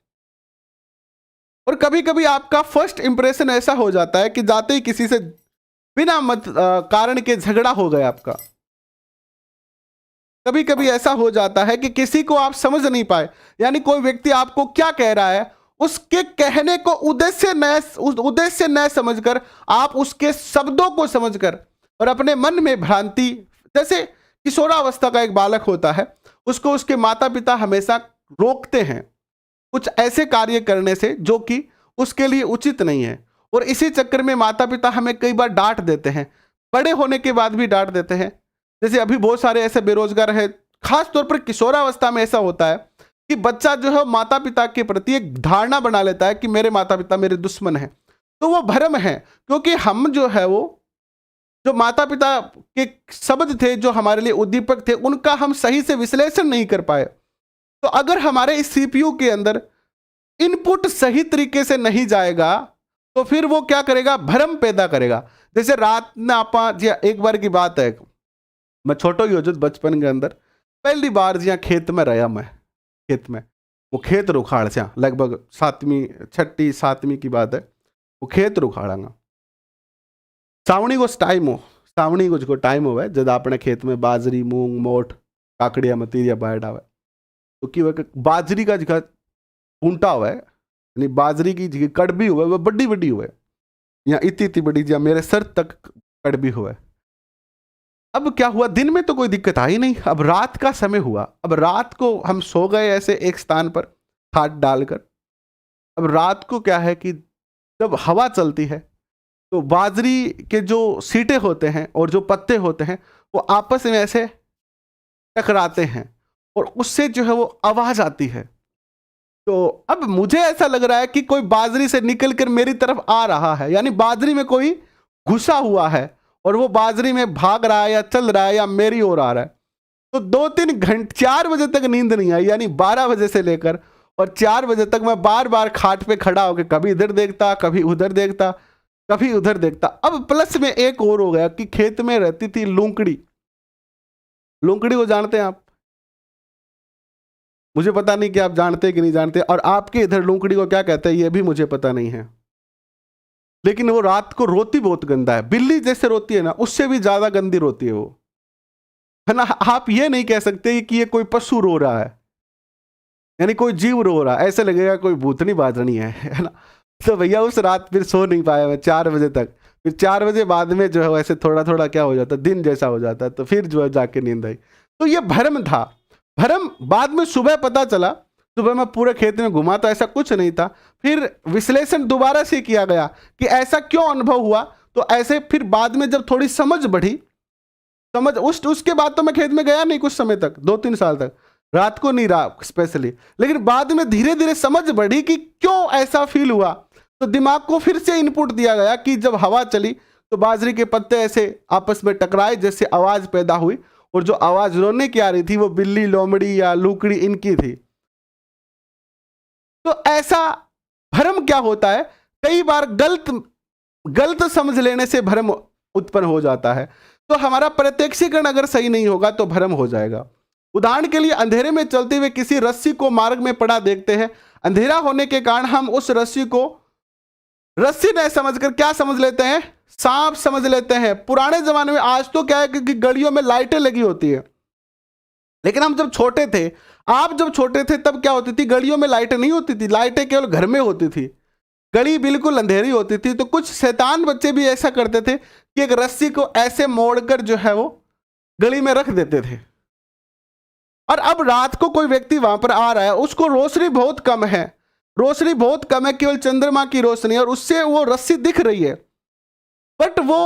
और कभी कभी आपका फर्स्ट इंप्रेशन ऐसा हो जाता है कि जाते ही किसी से बिना कारण के झगड़ा हो गया आपका। कभी कभी ऐसा हो जाता है कि किसी को आप समझ नहीं पाए, यानी कोई व्यक्ति आपको क्या कह रहा है उसके कहने को उद्देश्य न समझकर आप उसके शब्दों को समझकर और अपने मन में भ्रांति, जैसे किशोरावस्था का एक बालक होता है, उसको उसके माता पिता हमेशा रोकते हैं कुछ ऐसे कार्य करने से जो कि उसके लिए उचित नहीं है, और इसी चक्कर में माता पिता हमें कई बार डांट देते हैं, बड़े होने के बाद भी डांट देते हैं। जैसे अभी बहुत सारे ऐसे बेरोजगार हैं, खास तौर पर किशोरावस्था में ऐसा होता है कि बच्चा जो है माता पिता के प्रति एक धारणा बना लेता है कि मेरे माता पिता मेरे दुश्मन हैं। तो वो भ्रम है, क्योंकि हम जो है वो जो माता पिता के शब्द थे जो हमारे लिए उद्दीपक थे उनका हम सही से विश्लेषण नहीं कर पाए। तो अगर हमारे इस सीपीयू के अंदर इनपुट सही तरीके से नहीं जाएगा तो फिर वो क्या करेगा, भ्रम पैदा करेगा। जैसे रात में आप एक बार की बात है, मैं छोटो ही हो जो बचपन के अंदर पहली बार जिया खेत में रहा, मैं खेत में वो खेत रुखाड़ से लगभग 7वीं 6ठी 7वीं की बात है, वो खेत रुखाड़ांगा सावणी को टाइम हो, सावणी को टाइम हो जब अपने खेत में बाजरी मूंग मोठ काकड़िया मतीरिया बाहर आवे तो कि वह बाजरी का जगह ऊंटा हुआ है, यानी बाजरी की जगह कड़बी हुआ है वह बड़ी बड़ी हुआ है, या इतनी बड़ी जहाँ मेरे सर तक कड़बी हुआ है। अब क्या हुआ, दिन में तो कोई दिक्कत आई नहीं, अब रात का समय हुआ, अब रात को हम सो गए ऐसे एक स्थान पर खाट डालकर। अब रात को क्या है कि जब हवा चलती है तो बाजरी के जो सीटे होते हैं और जो पत्ते होते हैं वो आपस में ऐसे टकराते हैं और उससे जो है वो आवाज आती है। तो अब मुझे ऐसा लग रहा है कि कोई बाजरी से निकलकर मेरी तरफ आ रहा है, यानी बाजरी में कोई घुसा हुआ है और वो बाजरी में भाग रहा है या चल रहा है या मेरी ओर आ रहा है। तो 2-3 घंटे 4 बजे तक नींद नहीं आई, यानी 12 बजे से लेकर और 4 बजे तक मैं बार बार खाट पे खड़ा होकर कभी इधर देखता कभी उधर देखता कभी उधर देखता। अब प्लस में एक और हो गया कि खेत में रहती थी लूंकड़ी। लूंकड़ी को जानते हैं आप? मुझे पता नहीं कि आप जानते कि नहीं जानते, और आपके इधर लूंकड़ी को क्या कहते हैं ये भी मुझे पता नहीं है, लेकिन वो रात को रोती बहुत गंदा है, बिल्ली जैसे रोती है ना उससे भी ज्यादा गंदी रोती है वो, है ना। आप ये नहीं कह सकते कि ये कोई पशु रो रहा है, यानी कोई जीव रो रहा, ऐसे लगेगा कोई भूतनी बाजनी है ना। तो भैया उस रात फिर सो नहीं पाया मैं 4 बजे तक। फिर 4 बजे बाद में जो है वैसे थोड़ा थोड़ा क्या हो जाता, दिन जैसा हो जाता, तो फिर जो है जाके नींद आई। तो ये भ्रम था। भ्रम बाद में सुबह पता चला, सुबह मैं पूरे खेत में घुमा तो ऐसा कुछ नहीं था। फिर विश्लेषण दोबारा से किया गया कि ऐसा क्यों अनुभव हुआ। तो ऐसे फिर बाद में जब थोड़ी समझ बढ़ी, समझ उसके बाद तो मैं खेत में गया नहीं कुछ समय तक, 2-3 साल तक, रात को नहीं रहा स्पेशली। लेकिन बाद में धीरे धीरे समझ बढ़ी कि क्यों ऐसा फील हुआ। तो दिमाग को फिर से इनपुट दिया गया कि जब हवा चली तो बाजरे के पत्ते ऐसे आपस में टकराए, जैसे आवाज पैदा हुई, और जो आवाज रोने की आ रही थी वो बिल्ली, लोमड़ी या लुकड़ी इनकी थी। तो ऐसा भ्रम क्या होता है, कई बार गलत समझ लेने से भ्रम उत्पन्न हो जाता है। तो हमारा प्रत्यक्षीकरण अगर सही नहीं होगा तो भ्रम हो जाएगा। उदाहरण के लिए अंधेरे में चलते हुए किसी रस्सी को मार्ग में पड़ा देखते हैं। अंधेरा होने के कारण हम उस रस्सी को रस्सी नहीं समझकर क्या समझ लेते हैं, सांप समझ लेते हैं। पुराने जमाने में, आज तो क्या है कि गलियों में लाइटें लगी होती है, लेकिन हम जब छोटे थे, आप जब छोटे थे तब क्या होती थी, गलियों में लाइटें नहीं होती थी, लाइटें केवल घर में होती थी, गली बिल्कुल अंधेरी होती थी। तो कुछ शैतान बच्चे भी ऐसा करते थे कि एक रस्सी को ऐसे मोड़कर जो है वो गली में रख देते थे। और अब रात को कोई व्यक्ति वहां पर आ रहा है, उसको रोशनी बहुत कम है, रोशनी बहुत कम है, केवल चंद्रमा की रोशनी, और उससे वो रस्सी दिख रही है, बट वो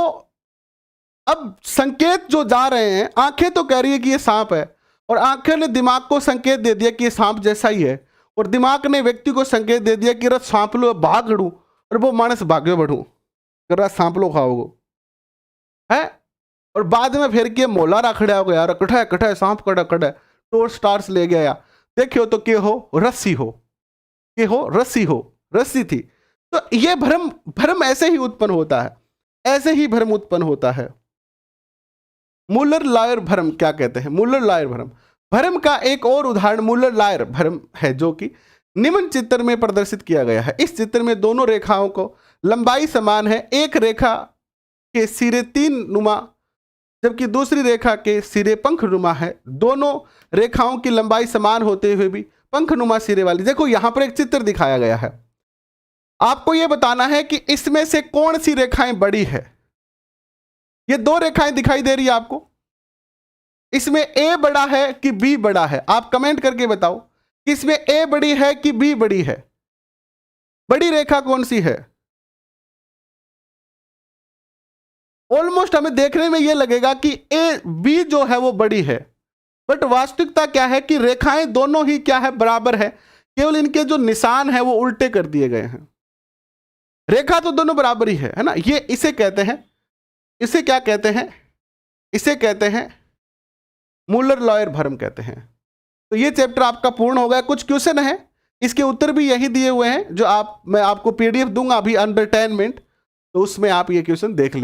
अब संकेत जो जा रहे हैं, आंखें तो कह रही है कि ये सांप है, और आंखें ने दिमाग को संकेत दे दिया कि ये सांप जैसा ही है, और दिमाग ने व्यक्ति को संकेत दे दिया कि रस सांप लो भाग हड़ू, और वो मानस भाग्य बढ़ू कर सांप लो खाओगो है। और बाद में फिर के मोला रखड़ा हो गया, कटा कटा सांप कटा कटा टोर स्टार्स ले गया, देखियो तो के हो रस्सी हो, के हो रस्सी हो, रस्सी थी। तो ये भ्रम ऐसे ही उत्पन्न होता है, ऐसे ही भ्रम उत्पन्न होता है। मुलर लायर भ्रम क्या कहते हैं, मुलर लायर भ्रम। भ्रम का एक और उदाहरण मुलर लायर भ्रम है, जो कि निम्न चित्र में प्रदर्शित किया गया है। इस चित्र में दोनों रेखाओं को लंबाई समान है, एक रेखा के सिरे 3 नुमा जबकि दूसरी रेखा के सिरे पंख नुमा है। दोनों रेखाओं की लंबाई समान होते हुए भी पंख नुमा सिरे वाली। देखो यहां पर एक चित्र दिखाया गया है, आपको यह बताना है कि इसमें से कौन सी रेखाएं बड़ी है। ये 2 रेखाएं दिखाई दे रही है आपको, इसमें ए बड़ा है कि बी बड़ा है, आप कमेंट करके बताओ कि इसमें ए बड़ी है कि बी बड़ी है। बड़ी रेखा कौन सी है? ऑलमोस्ट हमें देखने में यह लगेगा कि ए बी जो है वो बड़ी है, बट वास्तविकता क्या है कि रेखाएं दोनों ही क्या है, बराबर है, केवल इनके जो निशान है वो उल्टे कर दिए गए हैं। रेखा तो दोनों बराबर ही है ना। ये इसे कहते हैं, इसे क्या कहते हैं, इसे कहते हैं मुलर लॉयर भ्रम कहते हैं। तो ये चैप्टर आपका पूर्ण हो गया। कुछ क्वेश्चन है, इसके उत्तर भी यही दिए हुए हैं, जो मैं आपको पीडीएफ दूंगा अभी अंडर 10 मिनट, तो उसमें आप ये क्वेश्चन देख लेना।